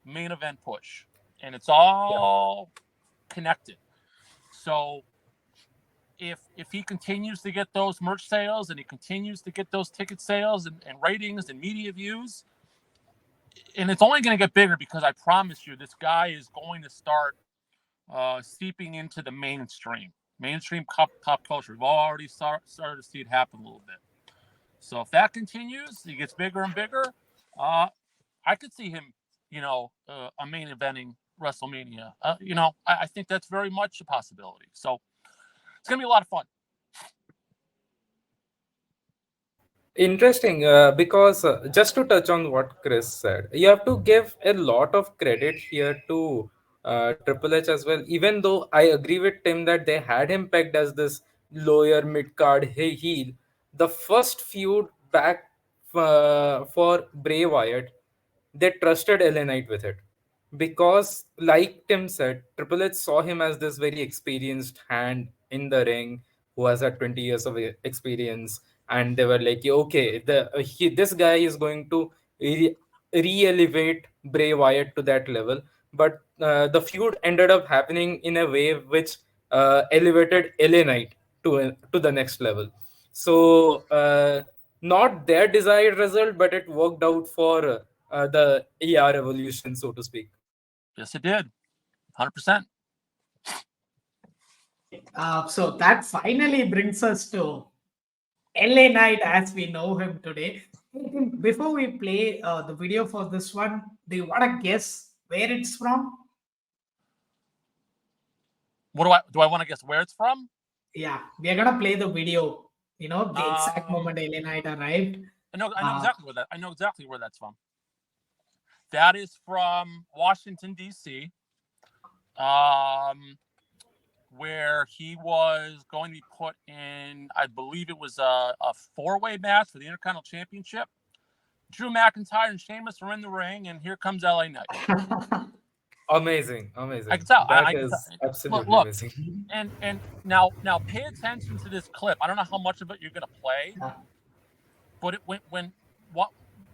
main event push. And it's all connected. So if he continues to get those merch sales and he continues to get those ticket sales and ratings and media views, and it's only going to get bigger because I promise you this guy is going to start seeping into the mainstream pop culture. We've already started to see it happen a little bit. So if that continues, he gets bigger and bigger. I could see him, a main eventing WrestleMania. I think that's very much a possibility. So it's going to be a lot of fun. Interesting, because just to touch on what Chris said, you have to give a lot of credit here to Triple H as well. Even though I agree with Tim that they had him pegged as this lower mid card heel, the first feud back for Bray Wyatt, they trusted LA Knight with it. Because, like Tim said, Triple H saw him as this very experienced hand in the ring who has had 20 years of experience, and they were like, okay, this guy is going to re-elevate Bray Wyatt to that level. But the feud ended up happening in a way which elevated LA Knight to the next level. So not their desired result, but it worked out for the AR evolution, so to speak. Yes, it did. 100%. So that finally brings us to LA Knight as we know him today. Before we play the video for this one, do you want to guess where it's from? Do I want to guess where it's from? Yeah, we are gonna play the video. The exact moment LA Knight arrived. I know exactly where I know exactly where that's from. That is from Washington, D.C., where he was going to be put in, I believe it was a four-way match for the Intercontinental Championship. Drew McIntyre and Sheamus are in the ring, and here comes LA Knight. Amazing. I can tell. That is absolutely look, amazing. And now pay attention to this clip. I don't know how much of it you're going to play, but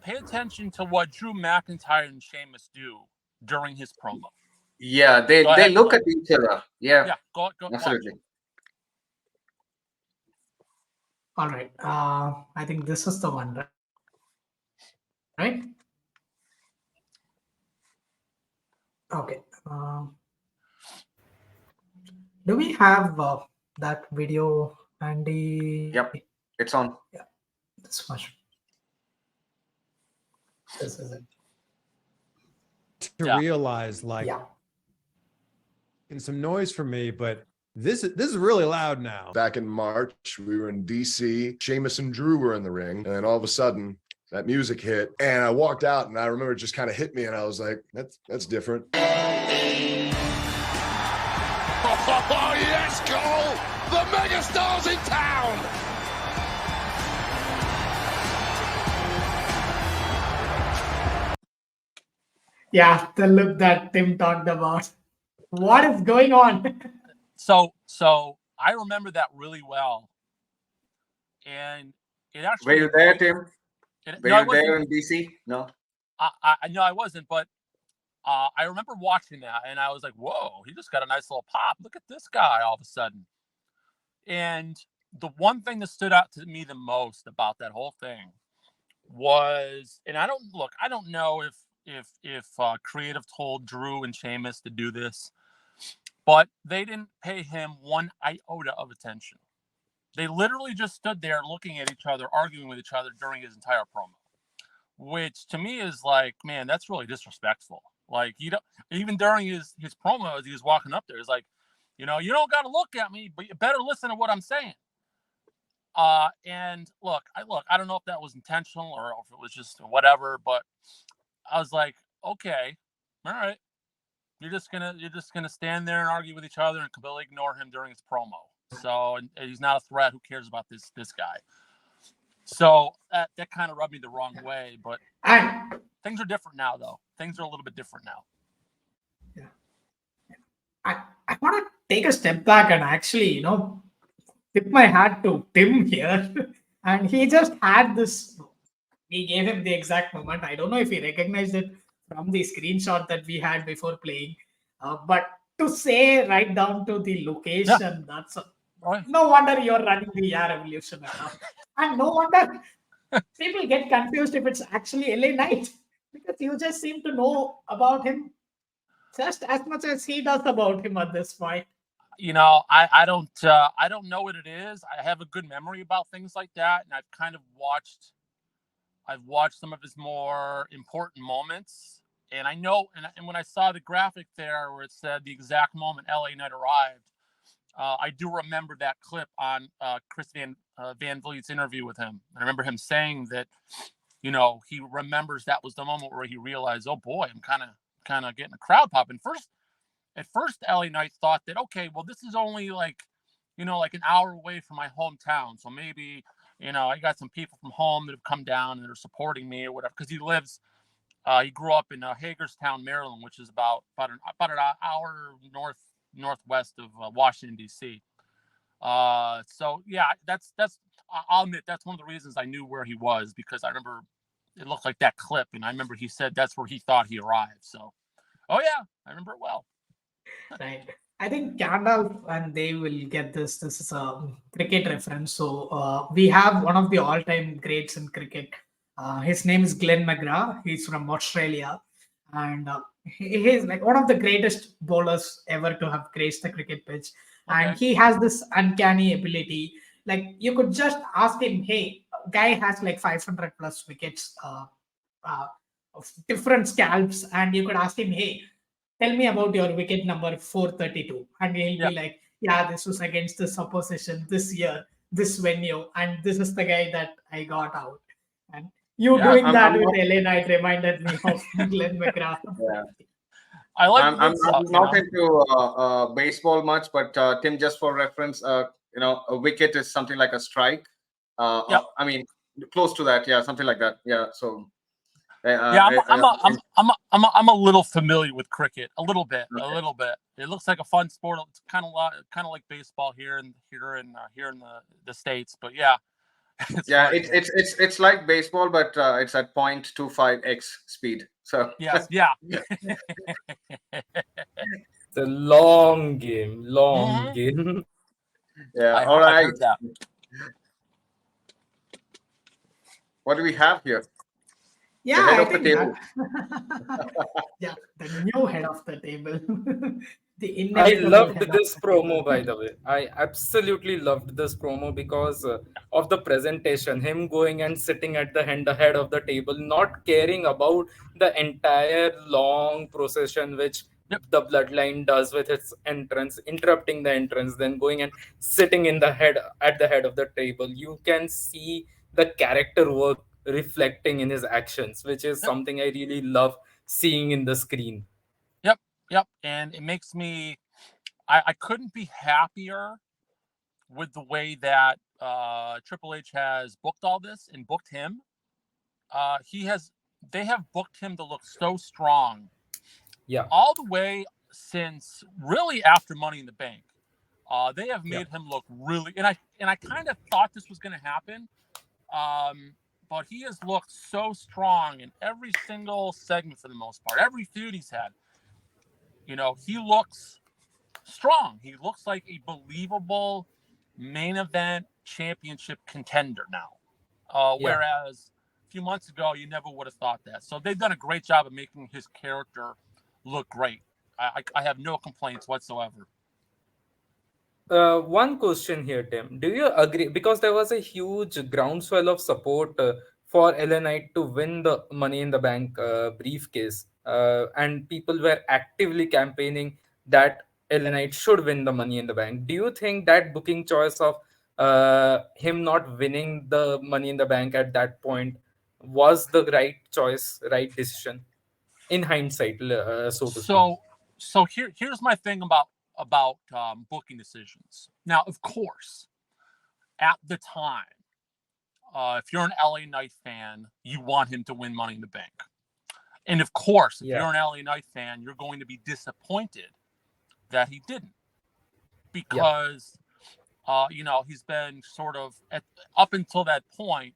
pay attention to what Drew McIntyre and Sheamus do during his promo. Yeah, they look at each other. Yeah, go absolutely. All right. I think this is the one, right? Okay. Do we have that video, Andy? Yep, it's on. Yeah, this much. This is it. To realize, and some noise from me, but this is really loud now. Back in March, we were in DC. Sheamus and Drew were in the ring, and then all of a sudden, that music hit, and I walked out, and I remember it just kind of hit me, and I was like, "That's different." Oh yes, Cole! The megastar's in town. Yeah, the look that Tim talked about. What is going on? So I remember that really well, and it actually. Were you there, Tim? Were No, I you wasn't. there in DC? No. I know I wasn't, but I remember watching that, and I was like, "Whoa, he just got a nice little pop. Look at this guy all of a sudden." And the one thing that stood out to me the most about that whole thing was, and I don't know if creative told Drew and Sheamus to do this, but they didn't pay him one iota of attention. They literally just stood there looking at each other, arguing with each other during his entire promo, which to me is like, man, that's really disrespectful. Like, you don't, even during his promo as he was walking up there, he's like, you don't got to look at me, but you better listen to what I'm saying. And look, I don't know if that was intentional or if it was just whatever, but I was like, okay, all right. You're just gonna stand there and argue with each other and completely ignore him during his promo. So, and he's not a threat. Who cares about this guy? So that kind of rubbed me the wrong way. But And things are different now, though. Things are a little bit different now. I want to take a step back and actually, tip my hat to Tim here. And he just had this, we gave him the exact moment. I don't know if he recognized it from the screenshot that we had before playing. But to say right down to the location, that's no wonder you're running the Air Revolution account. And no wonder people get confused if it's actually LA Knight, because you just seem to know about him just as much as he does about him at this point. I don't know what it is. I have a good memory about things like that, and I've watched some of his more important moments, and I know, and when I saw the graphic there where it said the exact moment LA Knight arrived, I do remember that clip on Chris Van Vliet's interview with him. I remember him saying that, he remembers that was the moment where he realized, oh boy, I'm kind of getting a crowd pop. And at first, LA Knight thought that, okay, well, this is only like an hour away from my hometown, so maybe, I got some people from home that have come down and they're supporting me or whatever, because he grew up in Hagerstown, Maryland, which is about an hour northwest of Washington, D.C. So yeah, I'll admit that's one of the reasons I knew where he was, because I remember it looked like that clip, and I remember he said that's where he thought he arrived. So, oh yeah, I remember it well. Right. I think Gandalf and they will get this. This is a cricket reference. So we have one of the all-time greats in cricket. His name is Glenn McGrath. He's from Australia, and he's like one of the greatest bowlers ever to have graced the cricket pitch. And he has this uncanny ability. Like, you could just ask him, "Hey, guy has like 500 plus wickets of different scalps," and you could ask him, "Hey, tell me about your wicket number 432," and he'll be like, "Yeah, this was against this opposition this year, this venue, and this is the guy that I got out." And doing that with LA Knight reminded me of Glenn McGrath. Yeah. I'm not into baseball much, but Tim, just for reference, a wicket is something like a strike. I mean, close to that, yeah, something like that, yeah. So. I'm a little familiar with cricket, a little bit. It looks like a fun sport. It's kind of like baseball here in the States, but yeah. It's like baseball, but it's at 0.25x speed. So yes, yeah. The long game. Yeah. All right. What do we have here? Yeah, the head I of think the table. Yeah, the new head of the table. I loved this promo, by the way. I absolutely loved this promo because of the presentation. Him going and sitting at the head of the table, not caring about the entire long procession which the bloodline does with its entrance, interrupting the entrance, then going and sitting at the head of the table. You can see the character work reflecting in his actions, which is something I really love seeing in the screen. Yep. And it makes me, I couldn't be happier with the way that Triple H has booked all this and booked him. They have booked him to look so strong. Yeah. All the way since really after Money in the Bank. They have made him look really, and I kind of thought this was going to happen. but he has looked so strong in every single segment for the most part. Every feud he's had, he looks strong. He looks like a believable main event championship contender now. Yeah. Whereas a few months ago, you never would have thought that. So they've done a great job of making his character look great. I have no complaints whatsoever. One question here, Tim. Do you agree? Because there was a huge groundswell of support for LA Knight to win the Money in the Bank briefcase, and people were actively campaigning that LA Knight should win the Money in the Bank. Do you think that booking choice of him not winning the Money in the Bank at that point was the right choice, right decision, in hindsight, so to speak? So here's my thing about booking decisions. Now, of course, at the time, if you're an LA Knight fan, you want him to win Money in the Bank. And of course, if Yeah. you're an LA Knight fan, you're going to be disappointed that he didn't, Yeah. because he's been sort of up until that point,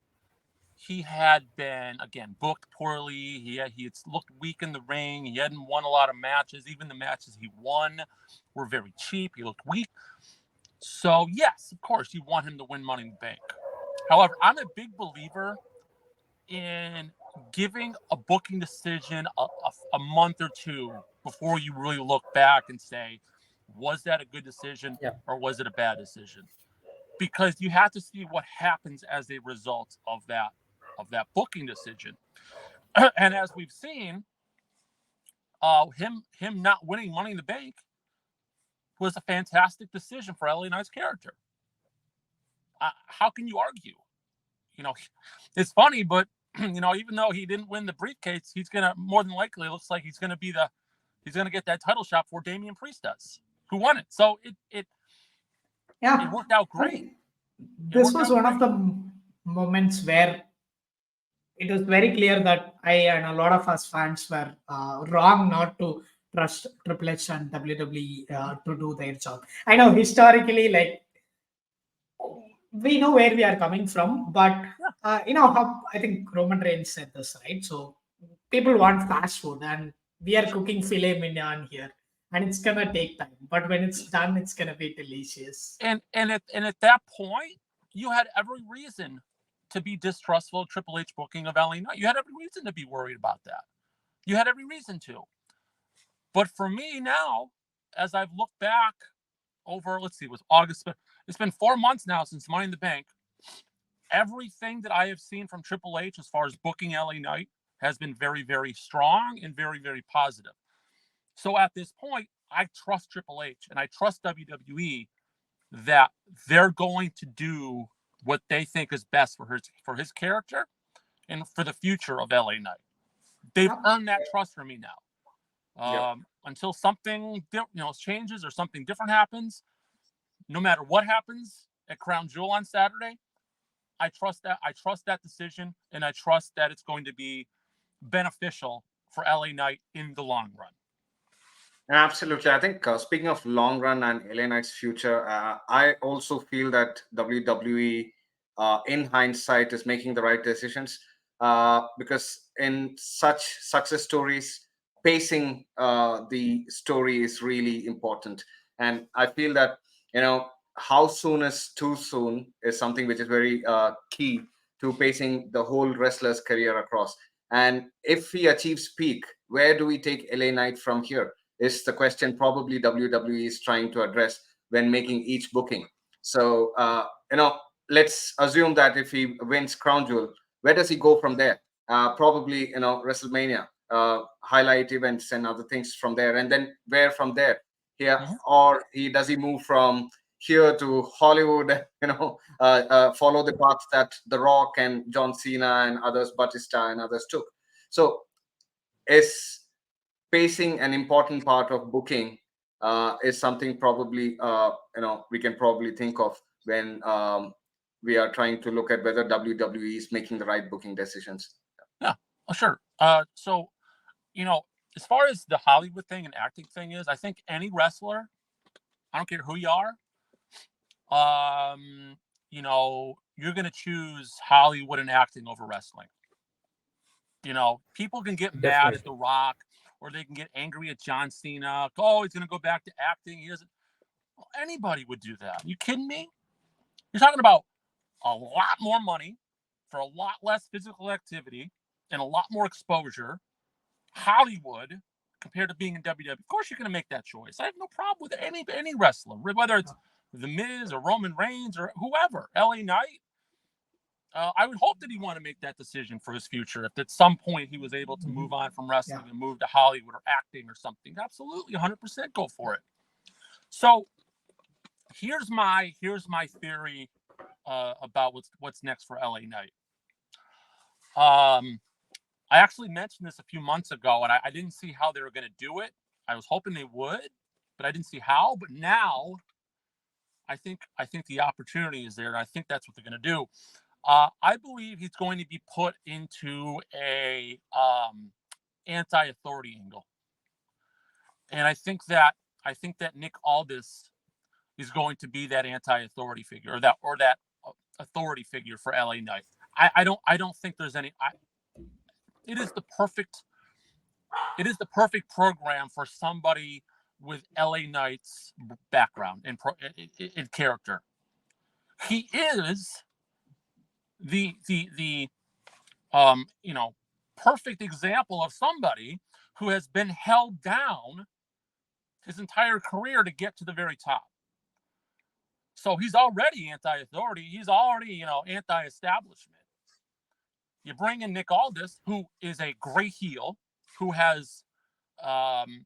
he had been, again, booked poorly. He had looked weak in the ring. He hadn't won a lot of matches. Even the matches he won were very cheap. He looked weak. So yes, of course, you want him to win Money in the Bank. However, I'm a big believer in giving a booking decision a month or two before you really look back and say, was that a good decision Yeah. or was it a bad decision? Because you have to see what happens as a result of that booking decision. And as we've seen, him not winning Money in the Bank was a fantastic decision for LA Knight's character. How can you argue? It's funny, but even though he didn't win the briefcase, he's gonna, more than likely, it looks like he's gonna get that title shot for Damian Priest does, who won it. So it Yeah, worked out I great. mean, this was one of the moments where it was very clear that I and a lot of us fans were wrong not to trust Triple H and WWE to do their job. I know historically, like, we know where we are coming from, but how I think Roman Reigns said this, right? So people want fast food, and we are cooking filet mignon here, and it's gonna take time. But when it's done, it's gonna be delicious. And at that point, you had every reason to be distrustful of Triple H booking of LA Knight. You had every reason to be worried about that. You had every reason to. But for me now, as I've looked back over, let's see, it was August. It's been 4 months now since Money in the Bank. Everything that I have seen from Triple H as far as booking LA Knight has been very, very strong and very, very positive. So at this point, I trust Triple H and I trust WWE that they're going to do what they think is best for his character and for the future of LA Knight. They've earned that trust from me now. Until something changes or something different happens, no matter what happens at Crown Jewel on Saturday, I trust that decision, and I trust that it's going to be beneficial for LA Knight in the long run. Absolutely. I think speaking of long run and LA Knight's future, I also feel that WWE, in hindsight, is making the right decisions, because in such success stories, pacing the story is really important. And I feel that, how soon is too soon is something which is very key to pacing the whole wrestler's career across. And if he achieves peak, where do we take LA Knight from here? Is the question probably WWE is trying to address when making each booking. So, let's assume that if he wins Crown Jewel, where does he go from there? Probably, WrestleMania, highlight events and other things from there. And then where from there? Here, or does he move from here to Hollywood, follow the paths that The Rock and John Cena and others, Batista and others took. So, is pacing an important part of booking, is something probably we can probably think of when we are trying to look at whether WWE is making the right booking decisions. Yeah, sure. So, as far as the Hollywood thing and acting thing is, I think any wrestler, I don't care who you are, you're going to choose Hollywood and acting over wrestling. You know, people can get mad at The Rock, or they can get angry at John Cena. Oh, he's going to go back to acting. He doesn't. Well, anybody would do that. You kidding me? You're talking about a lot more money for a lot less physical activity and a lot more exposure. Hollywood compared to being in WWE. Of course, you're going to make that choice. I have no problem with any wrestler, whether it's The Miz or Roman Reigns or whoever. LA Knight. I would hope that he want to make that decision for his future. If at some point he was able to move on from wrestling and move to Hollywood or acting or something, absolutely, 100% go for it. So here's my theory about what's next for LA Knight. I actually mentioned this a few months ago, and I didn't see how they were going to do it. I was hoping they would, but I didn't see how. But now, I think the opportunity is there, and I think that's what they're going to do. I believe he's going to be put into a anti-authority angle, and I think that Nick Aldis is going to be that anti-authority figure, or that authority figure for LA Knight. I don't think there's any. It is the perfect program for somebody with LA Knight's background and in character. He is the perfect example of somebody who has been held down his entire career to get to the very top. So he's already anti-authority. He's already, anti-establishment. You bring in Nick Aldis, who is a great heel, who has done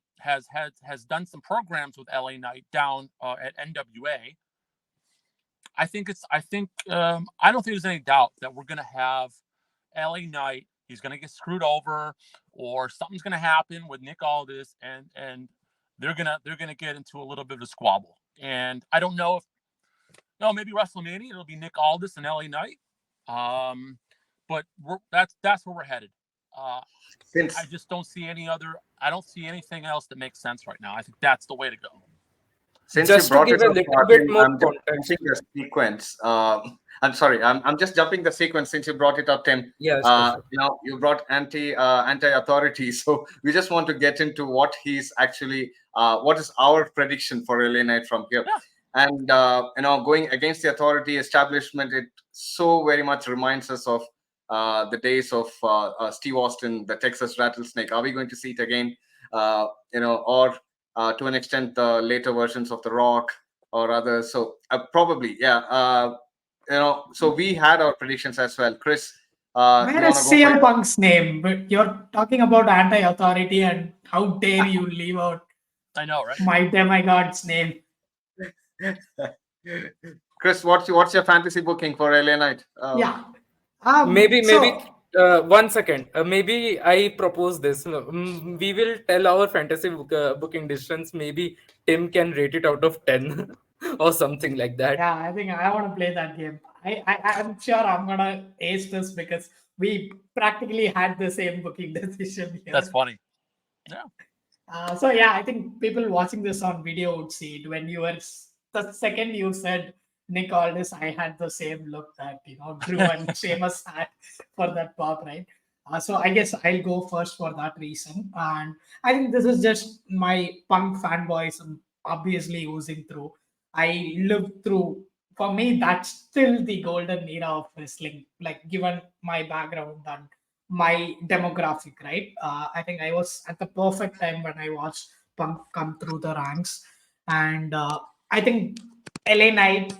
some programs with LA Knight down at NWA. I don't think there's any doubt that we're going to have LA Knight. He's going to get screwed over, or something's going to happen with Nick Aldis, and they're gonna get into a little bit of a squabble. And I don't know if maybe WrestleMania it'll be Nick Aldis and LA Knight. But that's where we're headed. I just don't see I don't see anything else that makes sense right now. I think that's the way to go. Since Just you brought to give it a up, little bit more I'm just context. jumping the sequence. I'm sorry, I'm just jumping the sequence since you brought it up, Tim. Yeah, sure. You brought anti-authority, so we just want to get into what he's actually, what is our prediction for LA Knight from here. Yeah. And going against the authority establishment, it so very much reminds us of the days of Steve Austin, the Texas Rattlesnake. Are we going to see it again? Or to an extent, the later versions of The Rock or others. So probably, yeah. So we had our predictions as well. Chris, Where is CM Punk's name? But you're talking about anti-authority, and how dare you leave out I know, right? my demigod's name? Chris, what's your fantasy booking for LA Knight? Maybe 1 second. Maybe I propose this. We will tell our fantasy booking decisions. Maybe Tim can rate it out of 10 or something like that. Yeah, I think I want to play that game. I'm sure I'm gonna ace this because we practically had the same booking decision here. That's funny. Yeah. I think people watching this on video would see it. When you were the second you said Nick Aldis, I had the same look that Drew and Sheamus had for that pop, right? So I guess I'll go first for that reason, and I think this is just my Punk fanboys obviously oozing through. I lived through. For me, that's still the golden era of wrestling. Like, given my background and my demographic, right? I think I was at the perfect time when I watched Punk come through the ranks, and I think LA Knight,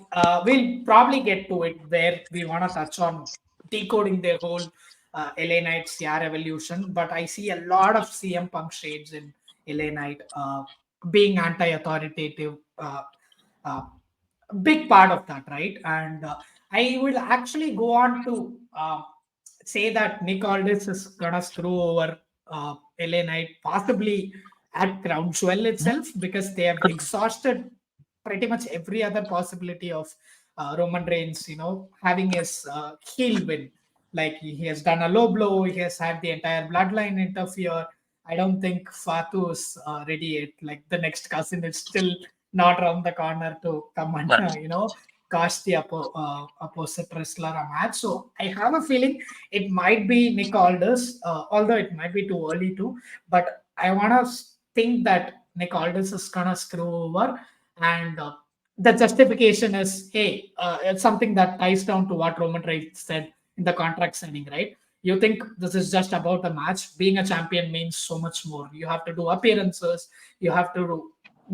we'll probably get to it where we want to touch on decoding their whole LA Knight CR evolution. But I see a lot of CM Punk shades in LA Knight, being anti-authoritative, big part of that, right? And I will actually go on to say that Nick Aldis is gonna screw over LA Knight, possibly at Groundswell itself, because they have exhausted pretty much every other possibility of Roman Reigns, having his heel win. Like, he has done a low blow, he has had the entire bloodline interfere. I don't think Fatu is ready yet. Like, the next cousin is still not around the corner to come and cost the opposite wrestler a match. So I have a feeling it might be Nick Aldis, although it might be too early too. But I want to think that Nick Aldis is gonna screw over, and the justification is, hey, it's something that ties down to what Roman Reigns said in the contract signing, right? You think this is just about a match? Being a champion means so much more. You have to do appearances. You have to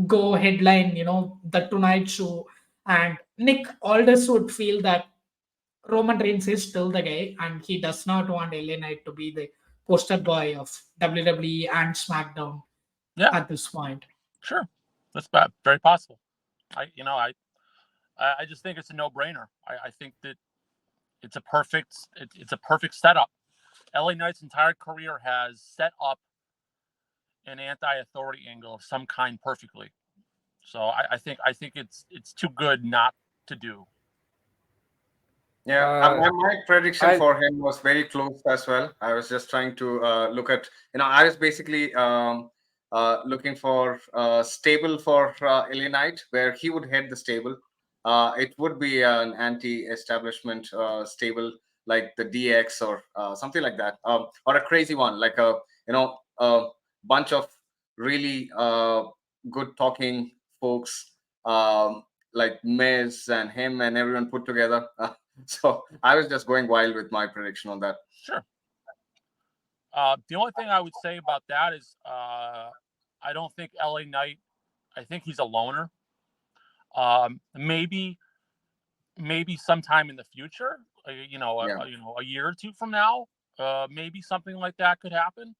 go headline, the Tonight Show. And Nick Aldis would feel that Roman Reigns is still the guy, and he does not want LA Knight to be the poster boy of WWE and SmackDown Yeah, at this point. sure. That's very possible. I just think it's a no-brainer. I think that it's a perfect setup. LA Knight's entire career has set up an anti-authority angle of some kind perfectly. So I think it's too good not to do. Yeah, Uh, my prediction I for him was very close as well. I was just trying to look at, I was basically looking for stable for LA Knight, where he would head the stable. It would be an anti-establishment stable, like the DX or something like that, or a crazy one, like a bunch of really good talking folks, like Miz and him and everyone put together. So I was just going wild with my prediction on that. Sure. The only thing I would say about that is I don't think LA Knight. I think he's a loner. Maybe sometime in the future, Yeah, a year or two from now, maybe something like that could happen.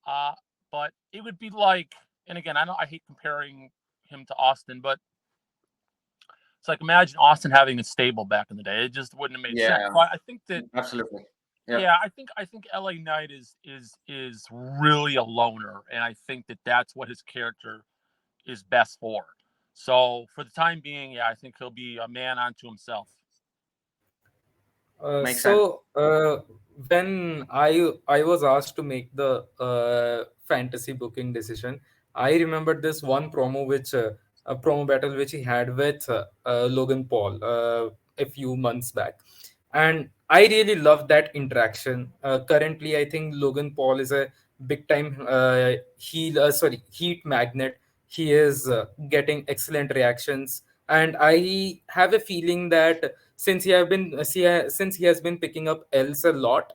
Uh, but it would be like, and again, I hate comparing him to Austin, but it's like imagine Austin having a stable back in the day. It just wouldn't have made sense. yeah, So I think that absolutely. Yeah, yeah, I think LA Knight is really a loner, and I think that that's what his character is best for. So for the time being, yeah, I think he'll be a man unto himself. makes sense. so when I was asked to make the fantasy booking decision, I remembered this one promo which a promo battle which he had with Logan Paul a few months back, and I really love that interaction. Currently, I think Logan Paul is a big time heat magnet. He is getting excellent reactions, and I have a feeling that since he has been picking up L's a lot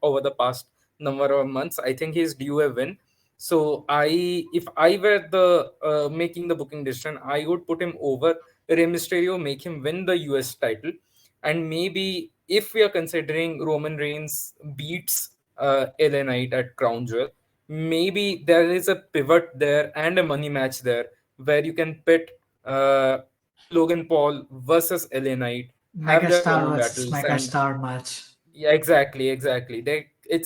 over the past number of months, I think he's due a win. So if I were the making the booking decision, I would put him over Rey Mysterio, make him win the US title, and maybe if we are considering Roman Reigns beats LA Knight at Crown Jewel, maybe there is a pivot there and a money match there where you can pit uh, Logan Paul versus LA Knight, have their Megastar promo versus battles, and Megastar match. yeah, exactly. It's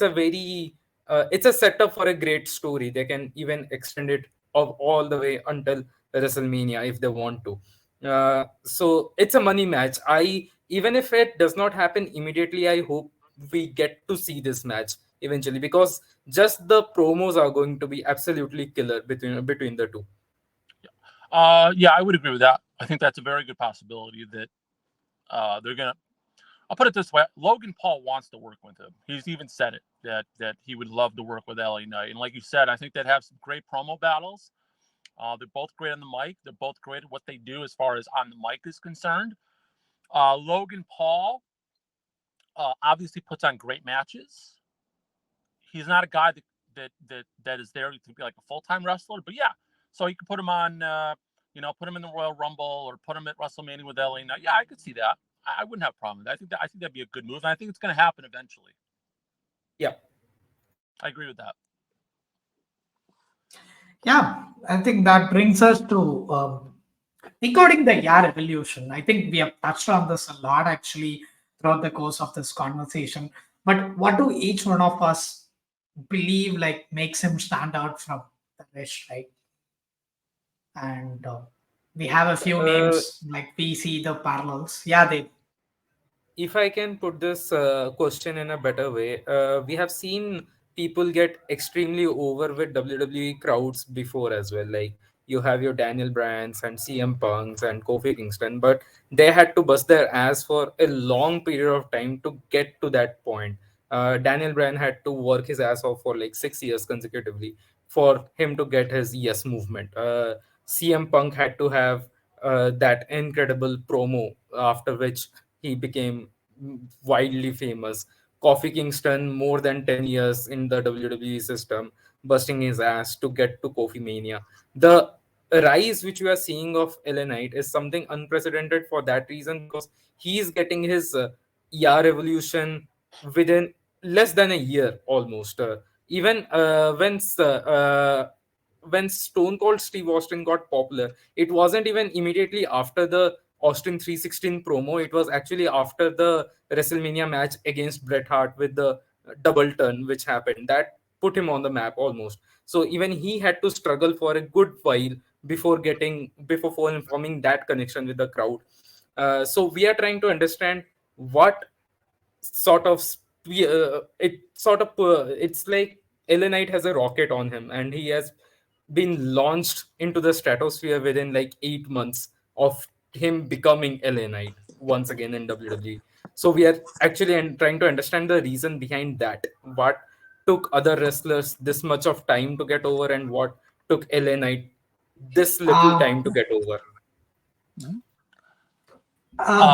a very it's a setup for a great story. They can even extend it of all the way until WrestleMania if they want to. So it's a money match. I Even if it does not happen immediately, I hope we get to see this match eventually, because just the promos are going to be absolutely killer between the two. Yeah, I would agree with that. I think that's a very good possibility that they're gonna. I'll put it this way: Logan Paul wants to work with him. He's even said it that he would love to work with LA Knight. And like you said, I think they'd have some great promo battles. They're both great on the mic. They're both great at what they do as far as on the mic is concerned. Logan Paul obviously puts on great matches. He's not a guy that is there to be like a full-time wrestler, but yeah. So you can put him on, put him in the Royal Rumble or put him at WrestleMania with LA Knight. Yeah, I could see that. I wouldn't have a problem with that. I think that'd be a good move, and I think it's going to happen eventually. Yeah. I agree with that. Yeah, I think that brings us to regarding the year evolution. I think we have touched on this a lot actually throughout the course of this conversation. But what do each one of us believe like makes him stand out from the rest, right? And we have a few Uh, names like we see the parallels. Yeah, they. if I can put this question in a better way, we have seen people get extremely over with WWE crowds before as well. Like you have your Daniel Bryan's and CM Punk's and Kofi Kingston, but they had to bust their ass for a long period of time to get to that point. Daniel Bryan had to work his ass off for like 6 years consecutively for him to get his yes movement. CM Punk had to have that incredible promo after which he became widely famous. Kofi Kingston, more than 10 years in the WWE system, busting his ass to get to Kofi Mania. The rise which we are seeing of LA Knight is something unprecedented for that reason, because he is getting his ER revolution within less than a year almost. Even when Stone Cold Steve Austin got popular, it wasn't even immediately after the Austin 316 promo. It was actually after the WrestleMania match against Bret Hart with the double turn which happened. That put him on the map almost. So even he had to struggle for a good while before forming that connection with the crowd. So we are trying to understand what sort of it's like LA Knight has a rocket on him, and he has been launched into the stratosphere within like 8 months of him becoming LA Knight once again in WWE. So we are actually trying to understand the reason behind that. What took other wrestlers this much of time to get over, and what took LA Knight this little time to get over?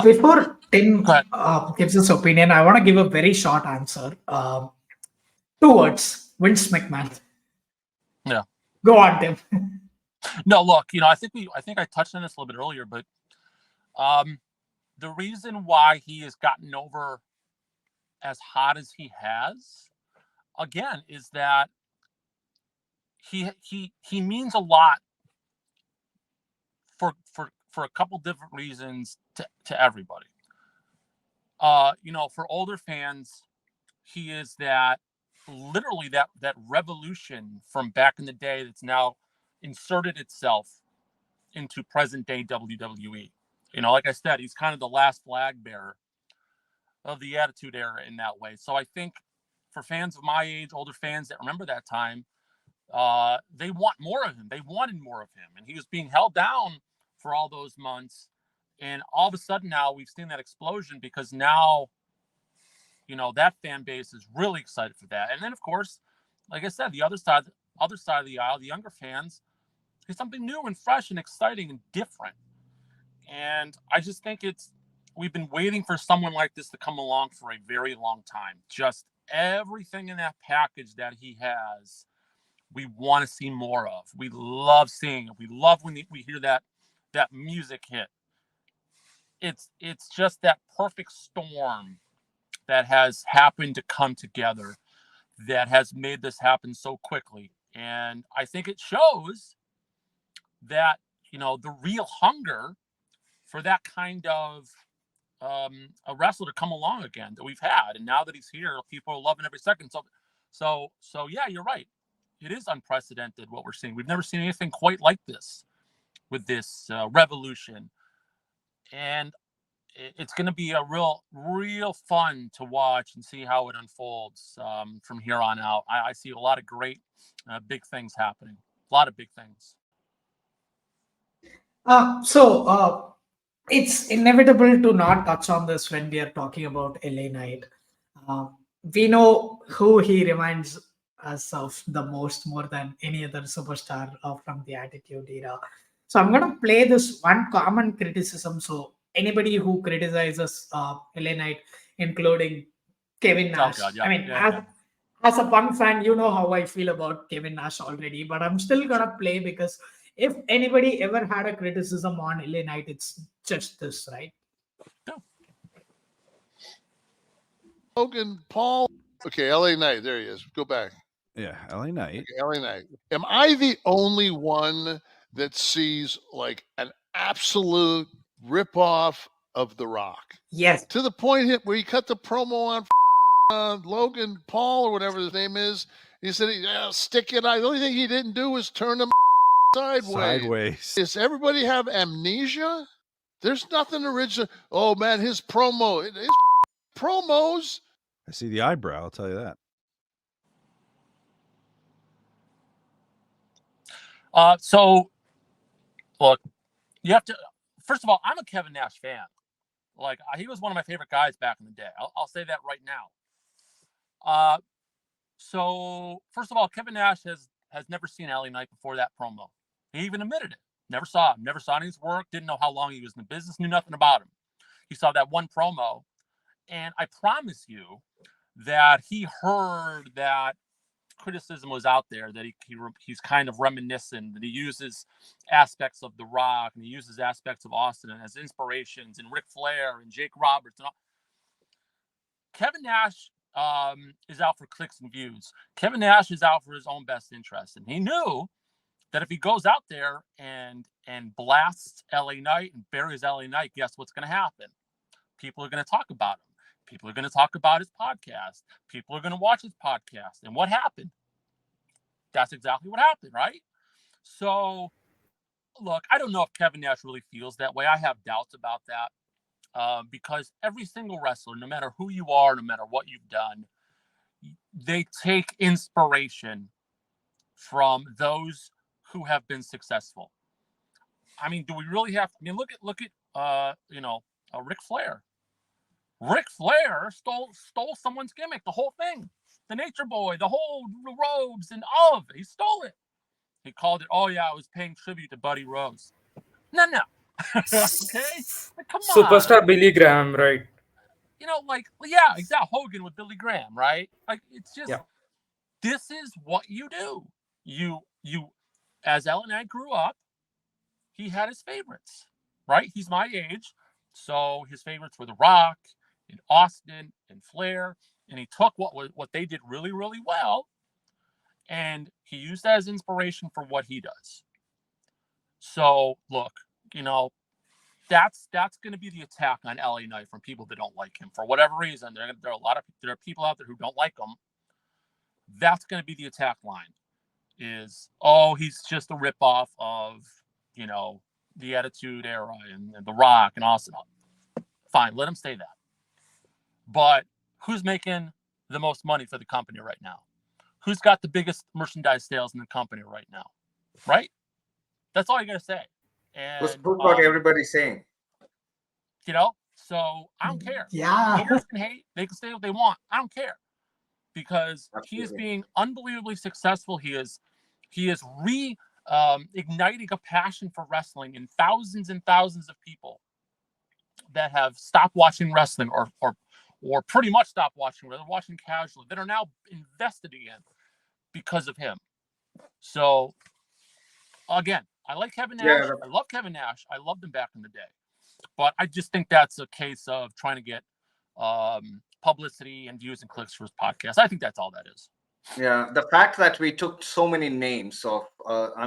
Before Tim Go ahead. gives his opinion, I want to give a very short answer. Two words: Vince McMahon. Yeah. Go on, Tim. No, look, I think I touched on this a little bit earlier, but the reason why he has gotten over as hot as he has, again, is that he means a lot for a couple different reasons to everybody. For older fans, he is that literally that revolution from back in the day that's now inserted itself into present day WWE. Like I said, he's kind of the last flag bearer of the Attitude Era in that way. So I think for fans of my age, older fans that remember that time, they want more of him. They wanted more of him, and he was being held down for all those months. And all of a sudden now we've seen that explosion, because now, that fan base is really excited for that. And then, of course, like I said, the other side of the aisle, the younger fans, is something new and fresh and exciting and different. And I just think we've been waiting for someone like this to come along for a very long time. Just everything in that package that he has, we want to see more of. We love seeing it. We love when we hear that music hit. It's just that perfect storm that has happened to come together, that has made this happen so quickly. And I think it shows that, the real hunger for that kind of a wrestler to come along again that we've had. And now that he's here, people are loving every second. So yeah, you're right. It is unprecedented what we're seeing. We've never seen anything quite like this with this revolution. And it's going to be a real fun to watch and see how it unfolds from here on out. I see a lot of great big things happening. A lot of big things. It's inevitable to not touch on this when we are talking about LA Knight. We know who he reminds us of the most, more than any other superstar from the Attitude Era. So I'm going to play this one common criticism. So anybody who criticizes LA Knight, including Kevin Nash, God, yeah, I mean, yeah. as a Punk fan, you know how I feel about Kevin Nash already, but I'm still going to play, because if anybody ever had a criticism on LA Knight, it's just this, right? Logan Paul. Okay, LA Knight. There he is. Go back. Yeah, LA Knight. Okay, LA Knight. Am I the only one that sees like an absolute ripoff of The Rock? Yes. To the point where he cut the promo on Logan Paul or whatever his name is. He said, stick it out. The only thing he didn't do was turn him sideways. Does everybody have amnesia? There's nothing original. Oh, man, his promos. I see the eyebrow, I'll tell you that. So Look, you have to. First of all, I'm a Kevin Nash fan. Like he was one of my favorite guys back in the day. I'll say that right now. So first of all, Kevin Nash has never seen LA Knight before that promo. He even admitted it. Never saw him. Never saw any of his work. Didn't know how long he was in the business. Knew nothing about him. He saw that one promo, and I promise you that he heard that criticism was out there, that he's kind of reminiscent, that he uses aspects of The Rock and he uses aspects of Austin as inspirations, and Ric Flair and Jake Roberts and all. Kevin Nash is out for clicks and views. Kevin Nash is out for his own best interest, and he knew that if he goes out there and blasts LA Knight and buries LA Knight, guess what's going to happen? People are going to talk about him. People are going to talk about his podcast. People are going to watch his podcast. And what happened? That's exactly what happened, right? So, look, I don't know if Kevin Nash really feels that way. I have doubts about that because every single wrestler, no matter who you are, no matter what you've done, they take inspiration from those who have been successful. I mean, do we really have? I mean, look at Ric Flair. Ric Flair stole someone's gimmick, the whole thing, the Nature Boy, the whole robes and all of it. He stole it. He called it, oh yeah, I was paying tribute to Buddy Rose. No. Okay, like, come on. Superstar Billy Graham, right? Yeah, exactly. Hogan with Billy Graham, right? Like, it's just, This is what you do. You, as Ellen and I grew up, he had his favorites, right? He's my age. So his favorites were The Rock and Austin and Flair. And he took what they did really, really well, and he used that as inspiration for what he does. So look, that's going to be the attack on LA Knight from people that don't like him for whatever reason. There are people out there who don't like him. That's going to be the attack line. Is, he's just a ripoff of the Attitude Era and The Rock and Austin. Fine, let him say that. But who's making the most money for the company right now? Who's got the biggest merchandise sales in the company right now? Right? That's all you got to say. And What's what everybody's saying? So I don't care. Yeah. Nobody can hate. They can say what they want. I don't care. Because he is Absolutely. being unbelievably successful. He is igniting a passion for wrestling in thousands and thousands of people that have stopped watching wrestling or pretty much stopped watching, or they're watching casually, that are now invested again because of him. So again, I like Kevin Nash. Yeah. I love Kevin Nash. I loved him back in the day. But I just think that's a case of trying to get publicity and views and clicks for his podcast. I think that's all that is. Yeah, the fact that we took so many names of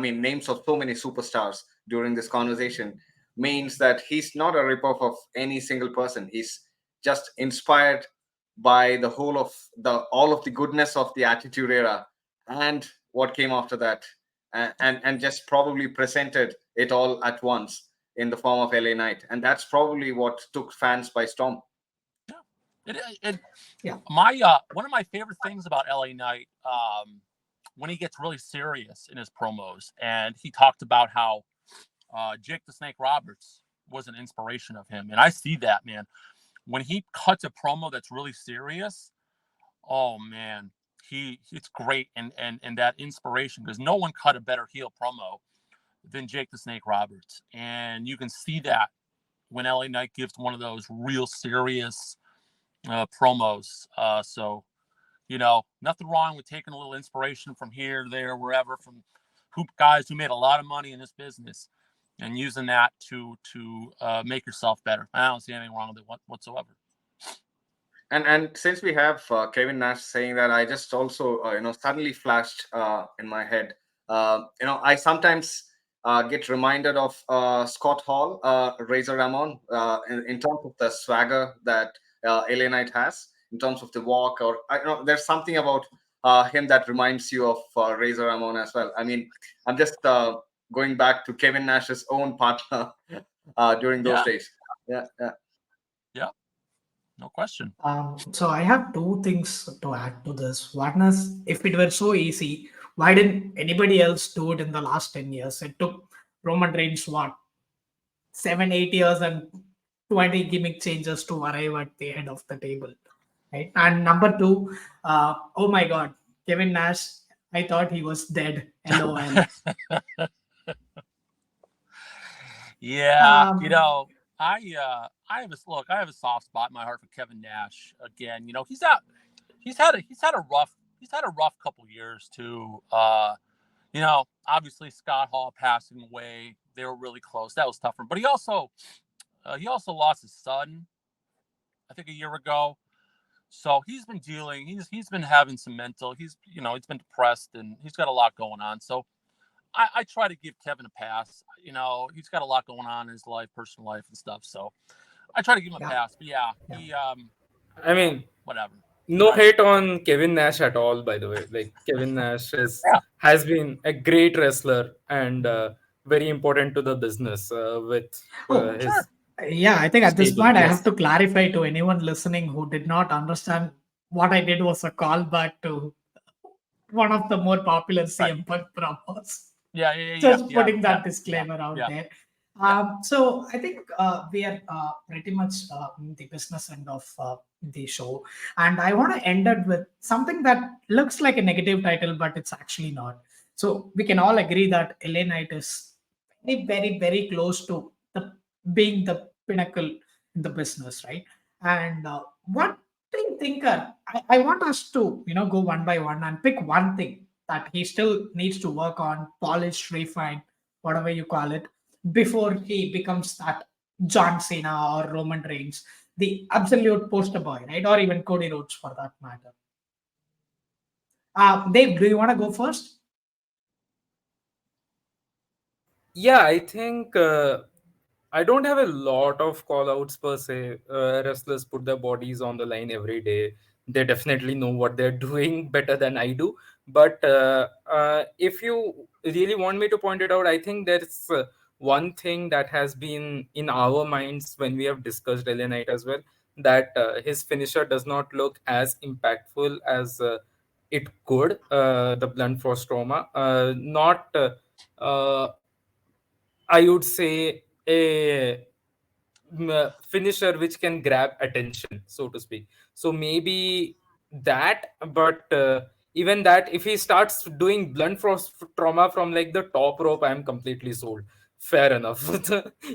names of so many superstars during this conversation means that he's not a ripoff of any single person. He's just inspired by the whole of all of the goodness of the Attitude Era and what came after that, and just probably presented it all at once in the form of LA Knight, and that's probably what took fans by storm. One of my favorite things about LA Knight, when he gets really serious in his promos, and he talked about how Jake the Snake Roberts was an inspiration of him, and I see that, man. When he cuts a promo that's really serious, oh man, it's great, and that inspiration, because no one cut a better heel promo than Jake the Snake Roberts, and you can see that when LA Knight gives one of those real serious promos. So nothing wrong with taking a little inspiration from here, there, wherever, from guys who made a lot of money in this business, and using that to make yourself better. I don't see anything wrong with it whatsoever. And since we have Kevin Nash saying that, I just also suddenly flashed in my head. I sometimes get reminded of Scott Hall, Razor Ramon, in terms of the swagger that LA Knight has, in terms of the walk, or there's something about him that reminds you of Razor Ramon as well. I mean, I'm just going back to Kevin Nash's own partner during those days. Yeah. No question. So I have two things to add to this. One is, if it were so easy, why didn't anybody else do it in the last 10 years? It took Roman Reigns, what, 7, 8 years and 20 gimmick changes to arrive at the head of the table, right? And number two, oh my God, Kevin Nash, I thought he was dead. LOL. Yeah, Um, I have a soft spot in my heart for Kevin Nash. Again, he's had a rough couple years too. Obviously Scott Hall passing away, they were really close. That was tough for him. But he also lost his son, I think, a year ago. So he's been dealing. He's been having some mental. He's been depressed and he's got a lot going on. So I try to give Kevin a pass. He's got a lot going on in his life, personal life and stuff. So I try to give him a yeah, pass. But yeah, yeah. he I mean, whatever. no hate on Kevin Nash at all, by the way. Like Kevin Nash Yeah, has been a great wrestler and very important to the business with Oh, his sure. yeah, I think at this stable. point, I have Yes. to clarify to anyone listening who did not understand what I did was a callback to one of the more popular Right. CM Punk promos. Yeah. Just Yeah. putting that Yeah. disclaimer out Yeah. there. Yeah. So I think we are pretty much in the business end of the show, and I want to end it with something that looks like a negative title, but it's actually not. So we can all agree that LA Knight is very, very, very close to the being the pinnacle in the business, right? And what do you think? I want us to go one by one and pick one thing that he still needs to work on, polish, refine, whatever you call it, before he becomes that John Cena or Roman Reigns, the absolute poster boy, right? Or even Cody Rhodes for that matter. Dave, do you want to go first? Yeah, I think I don't have a lot of call outs per se. Wrestlers put their bodies on the line every day. They definitely know what they're doing better than I do. But if you really want me to point it out, I think there's one thing that has been in our minds when we have discussed LA Knight as well, that his finisher does not look as impactful as it could, the blunt force trauma. Not uh, I would say a finisher which can grab attention, so to speak. So maybe that, but even that, if he starts doing blunt force trauma from like the top rope, I'm completely sold. Fair enough.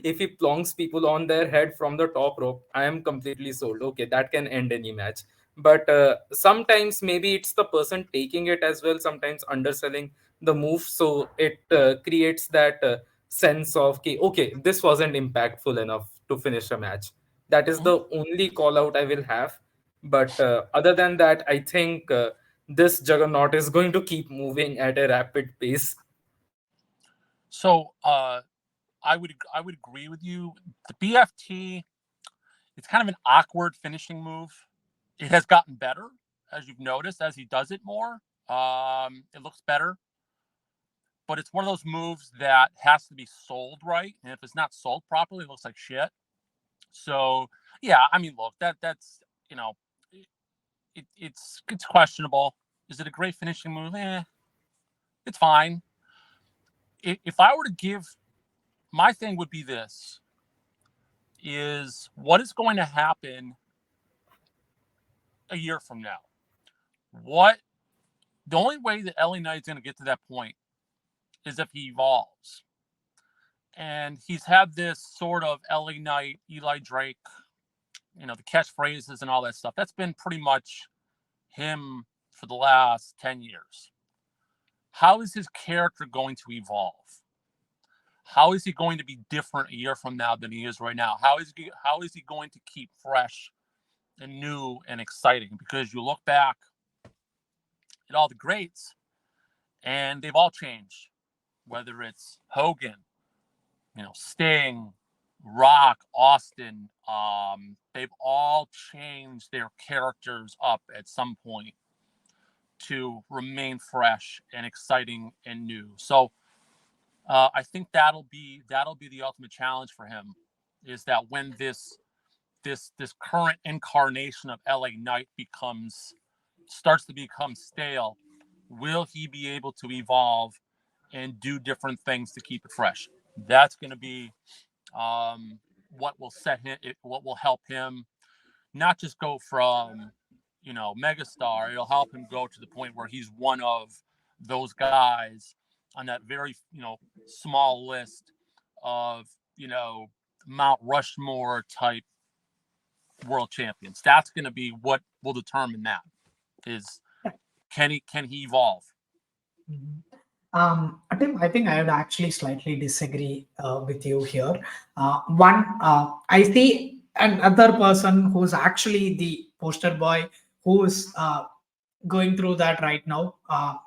If he plonks people on their head from the top rope, I am completely sold. Okay, that can end any match. But sometimes maybe it's the person taking it as well, sometimes underselling the move, so it creates that sense of okay, this wasn't impactful enough to finish a match. That is Mhm. the only call out I will have. But other than that, I think this juggernaut is going to keep moving at a rapid pace. So I would agree with you. The BFT, it's kind of an awkward finishing move. It has gotten better, as you've noticed, as he does it more. It looks better, but it's one of those moves that has to be sold right, and if it's not sold properly, it looks like shit. So yeah, I mean, look, that's you know, it's questionable. Is it a great finishing move? It's fine. If I were to give, my thing would be this: is what is going to happen a year from now? What The only way that LA Knight's going to get to that point is if he evolves. And he's had this sort of LA Knight, Eli Drake, the catchphrases and all that stuff. That's been pretty much him for the last 10 years. How is his character going to evolve? How is he going to be different a year from now than he is right now? How is he going to keep fresh and new and exciting? Because you look back at all the greats and they've all changed, whether it's Hogan, Sting, Rock, Austin. They've all changed their characters up at some point to remain fresh and exciting and new. So I think that'll be the ultimate challenge for him, is that when this current incarnation of LA Knight starts to become stale, will he be able to evolve and do different things to keep it fresh? That's going to be what will set him, what will help him not just go from, megastar. It'll help him go to the point where he's one of those guys on that very, small list of, Mount Rushmore type world champions. That's going to be what will determine that. Is can he evolve? Mhm. Tim, I think I would actually slightly disagree with you here. One, I see another person who's actually the poster boy who's going through that right now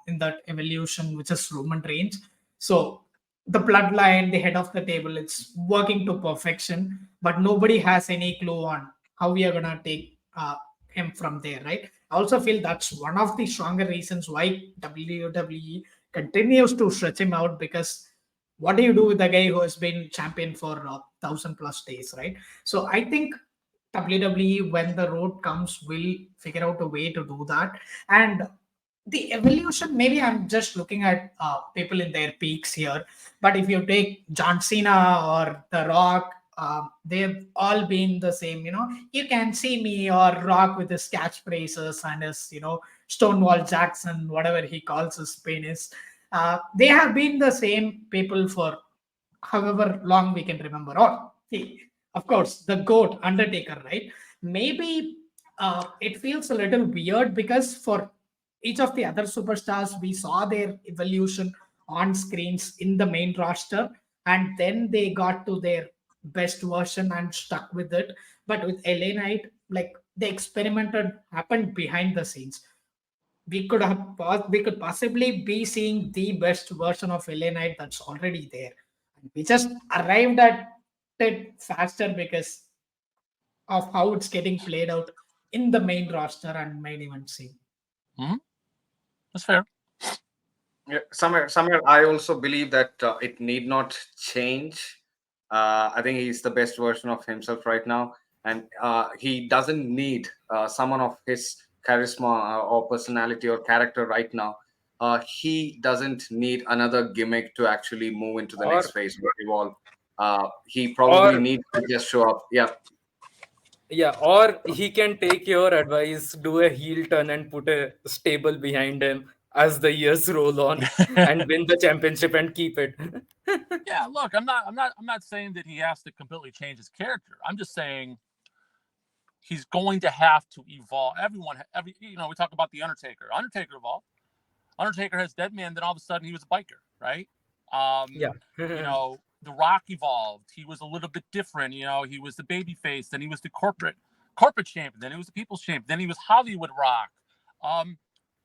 in that evolution, which is Roman Reigns. So the bloodline, the head of the table, it's working to perfection, but nobody has any clue on how we are gonna take him from there, right? I also feel that's one of the stronger reasons why WWE continues to stretch him out, because what do you do with a guy who has been champion for 1,000+ days, right? So I think WWE, when the road comes, will figure out a way to do that. And the evolution, maybe I'm just looking at people in their peaks here, but if you take John Cena or The Rock, they've all been the same. You can see me or Rock with his catchphrases and his, Stonewall Jackson, whatever he calls his penis. They have been the same people for however long we can remember. Or, see, of course, the GOAT, Undertaker, right? Maybe it feels a little weird because for each of the other superstars, we saw their evolution on screens in the main roster, and then they got to their best version and stuck with it. But with LA Knight, like the experimented happened behind the scenes. We could possibly be seeing the best version of LA Knight that's already there. We just arrived at it faster because of how it's getting played out in the main roster and main event scene. Mm-hmm. That's fair. Yeah, somewhere I also believe that it need not change. I think he's the best version of himself right now, and he doesn't need someone of his charisma or personality or character right now. He doesn't need another gimmick to actually move into the next or phase or evolve. He probably or needs to just show up. Yeah, yeah, or he can take your advice, do a heel turn and put a stable behind him as the years roll on and win the championship and keep it. Yeah, look, I'm not saying that he has to completely change his character. I'm just saying he's going to have to evolve. We talk about the Undertaker. Undertaker evolved. Undertaker has dead man, then all of a sudden he was a biker, right? Yeah. The Rock evolved. He was a little bit different. He was the baby face, then he was the corporate champion, then he was the people's champion, then he was Hollywood Rock.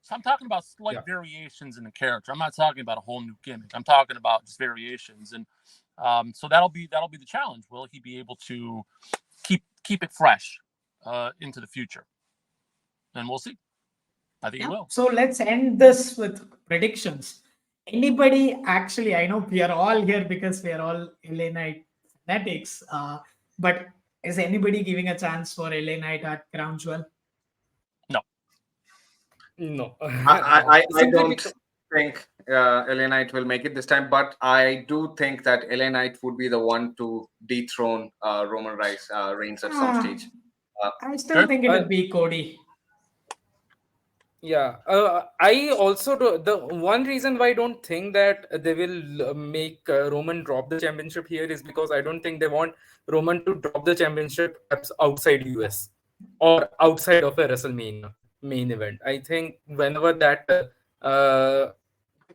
So I'm talking about slight Yeah. variations in the character. I'm not talking about a whole new gimmick. I'm talking about just variations, and so that'll be the challenge. Will he be able to keep it fresh into the future? And we'll see. I think he will. So let's end this with predictions. Anybody actually, I know we are all here because we are all LA Knight fanatics, but is anybody giving a chance for LA Knight at Crown Jewel? No. No. I Simply don't because, think LA Knight will make it this time, but I do think that LA Knight would be the one to dethrone Roman Reigns at some Ah, stage. I still think it uh, would be Cody. yeah, I also do. The one reason why I don't think that they will make Roman drop the championship here is because I don't think they want Roman to drop the championship outside US or outside of a WrestleMania main event. I think whenever that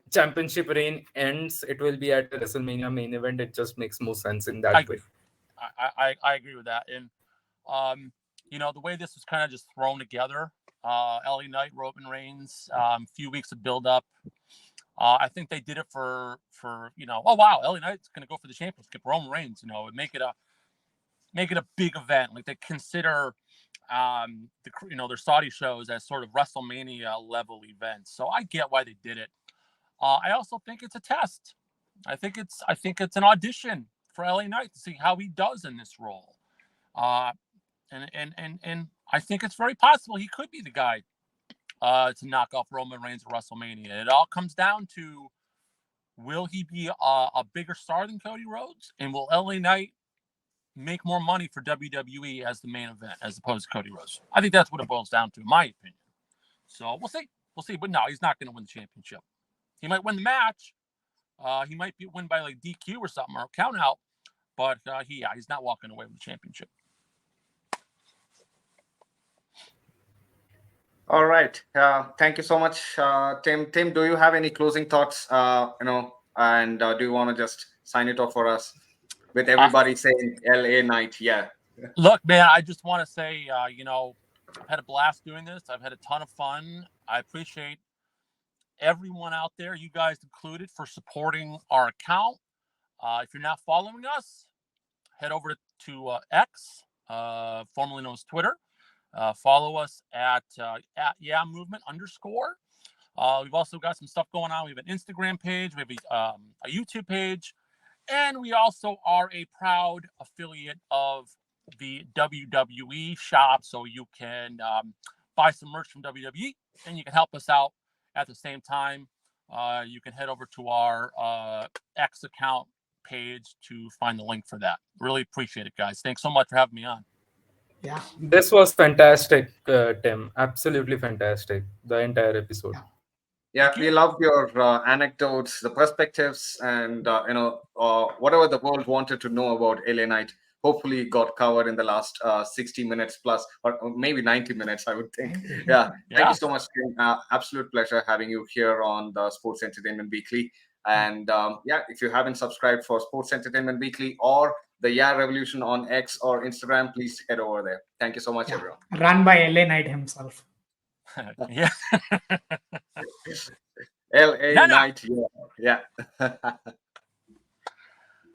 championship reign ends, it will be at a WrestleMania main event. It just makes more sense in that way. I agree with that. And the way this was kind of just thrown together, LA Knight, Roman Reigns, a few weeks of build up. I think they did it for oh wow, LA Knight's going to go for the championship. Roman Reigns, make it a big event. Like they consider their Saudi shows as sort of WrestleMania level events. So I get why they did it. I also think it's a test. I think it's an audition for LA Knight to see how he does in this role. And I think it's very possible he could be the guy to knock off Roman Reigns at WrestleMania. It all comes down to will he be a bigger star than Cody Rhodes? And will LA Knight make more money for WWE as the main event as opposed to Cody Rhodes? I think that's what it boils down to, in my opinion. So we'll see. We'll see. But no, he's not going to win the championship. He might win the match. He might win by like DQ or something or count out. But he's not walking away with the championship. All right. Thank you so much, Tim. Tim, do you have any closing thoughts? And do you want to just sign it off for us with everybody saying LA Knight? Yeah. Look, man, I just want to say, I've had a blast doing this. I've had a ton of fun. I appreciate everyone out there, you guys included, for supporting our account. If you're not following us, head over to X, formerly known as Twitter. Follow us at @movement_. We've also got some stuff going on. We have an Instagram page, we have a YouTube page, and we also are a proud affiliate of the WWE shop. So you can buy some merch from WWE, and you can help us out at the same time. You can head over to our X account page to find the link for that. Really appreciate it, guys. Thanks so much for having me on. Yeah. This was fantastic, Tim. Absolutely fantastic. The entire episode. Yeah, we loved your anecdotes, the perspectives, and whatever the world wanted to know about LA Knight. Hopefully, got covered in the last 60 minutes plus, or maybe 90 minutes, I would think. Yeah, thank you so much, Tim. Absolute pleasure having you here on the Sports Entertainment Weekly. And if you haven't subscribed for Sports Entertainment Weekly or the Yeah Revolution on X or Instagram, please head over there. Thank you so much, everyone. Run by LA Knight himself. Yeah. LA Knight. Yeah.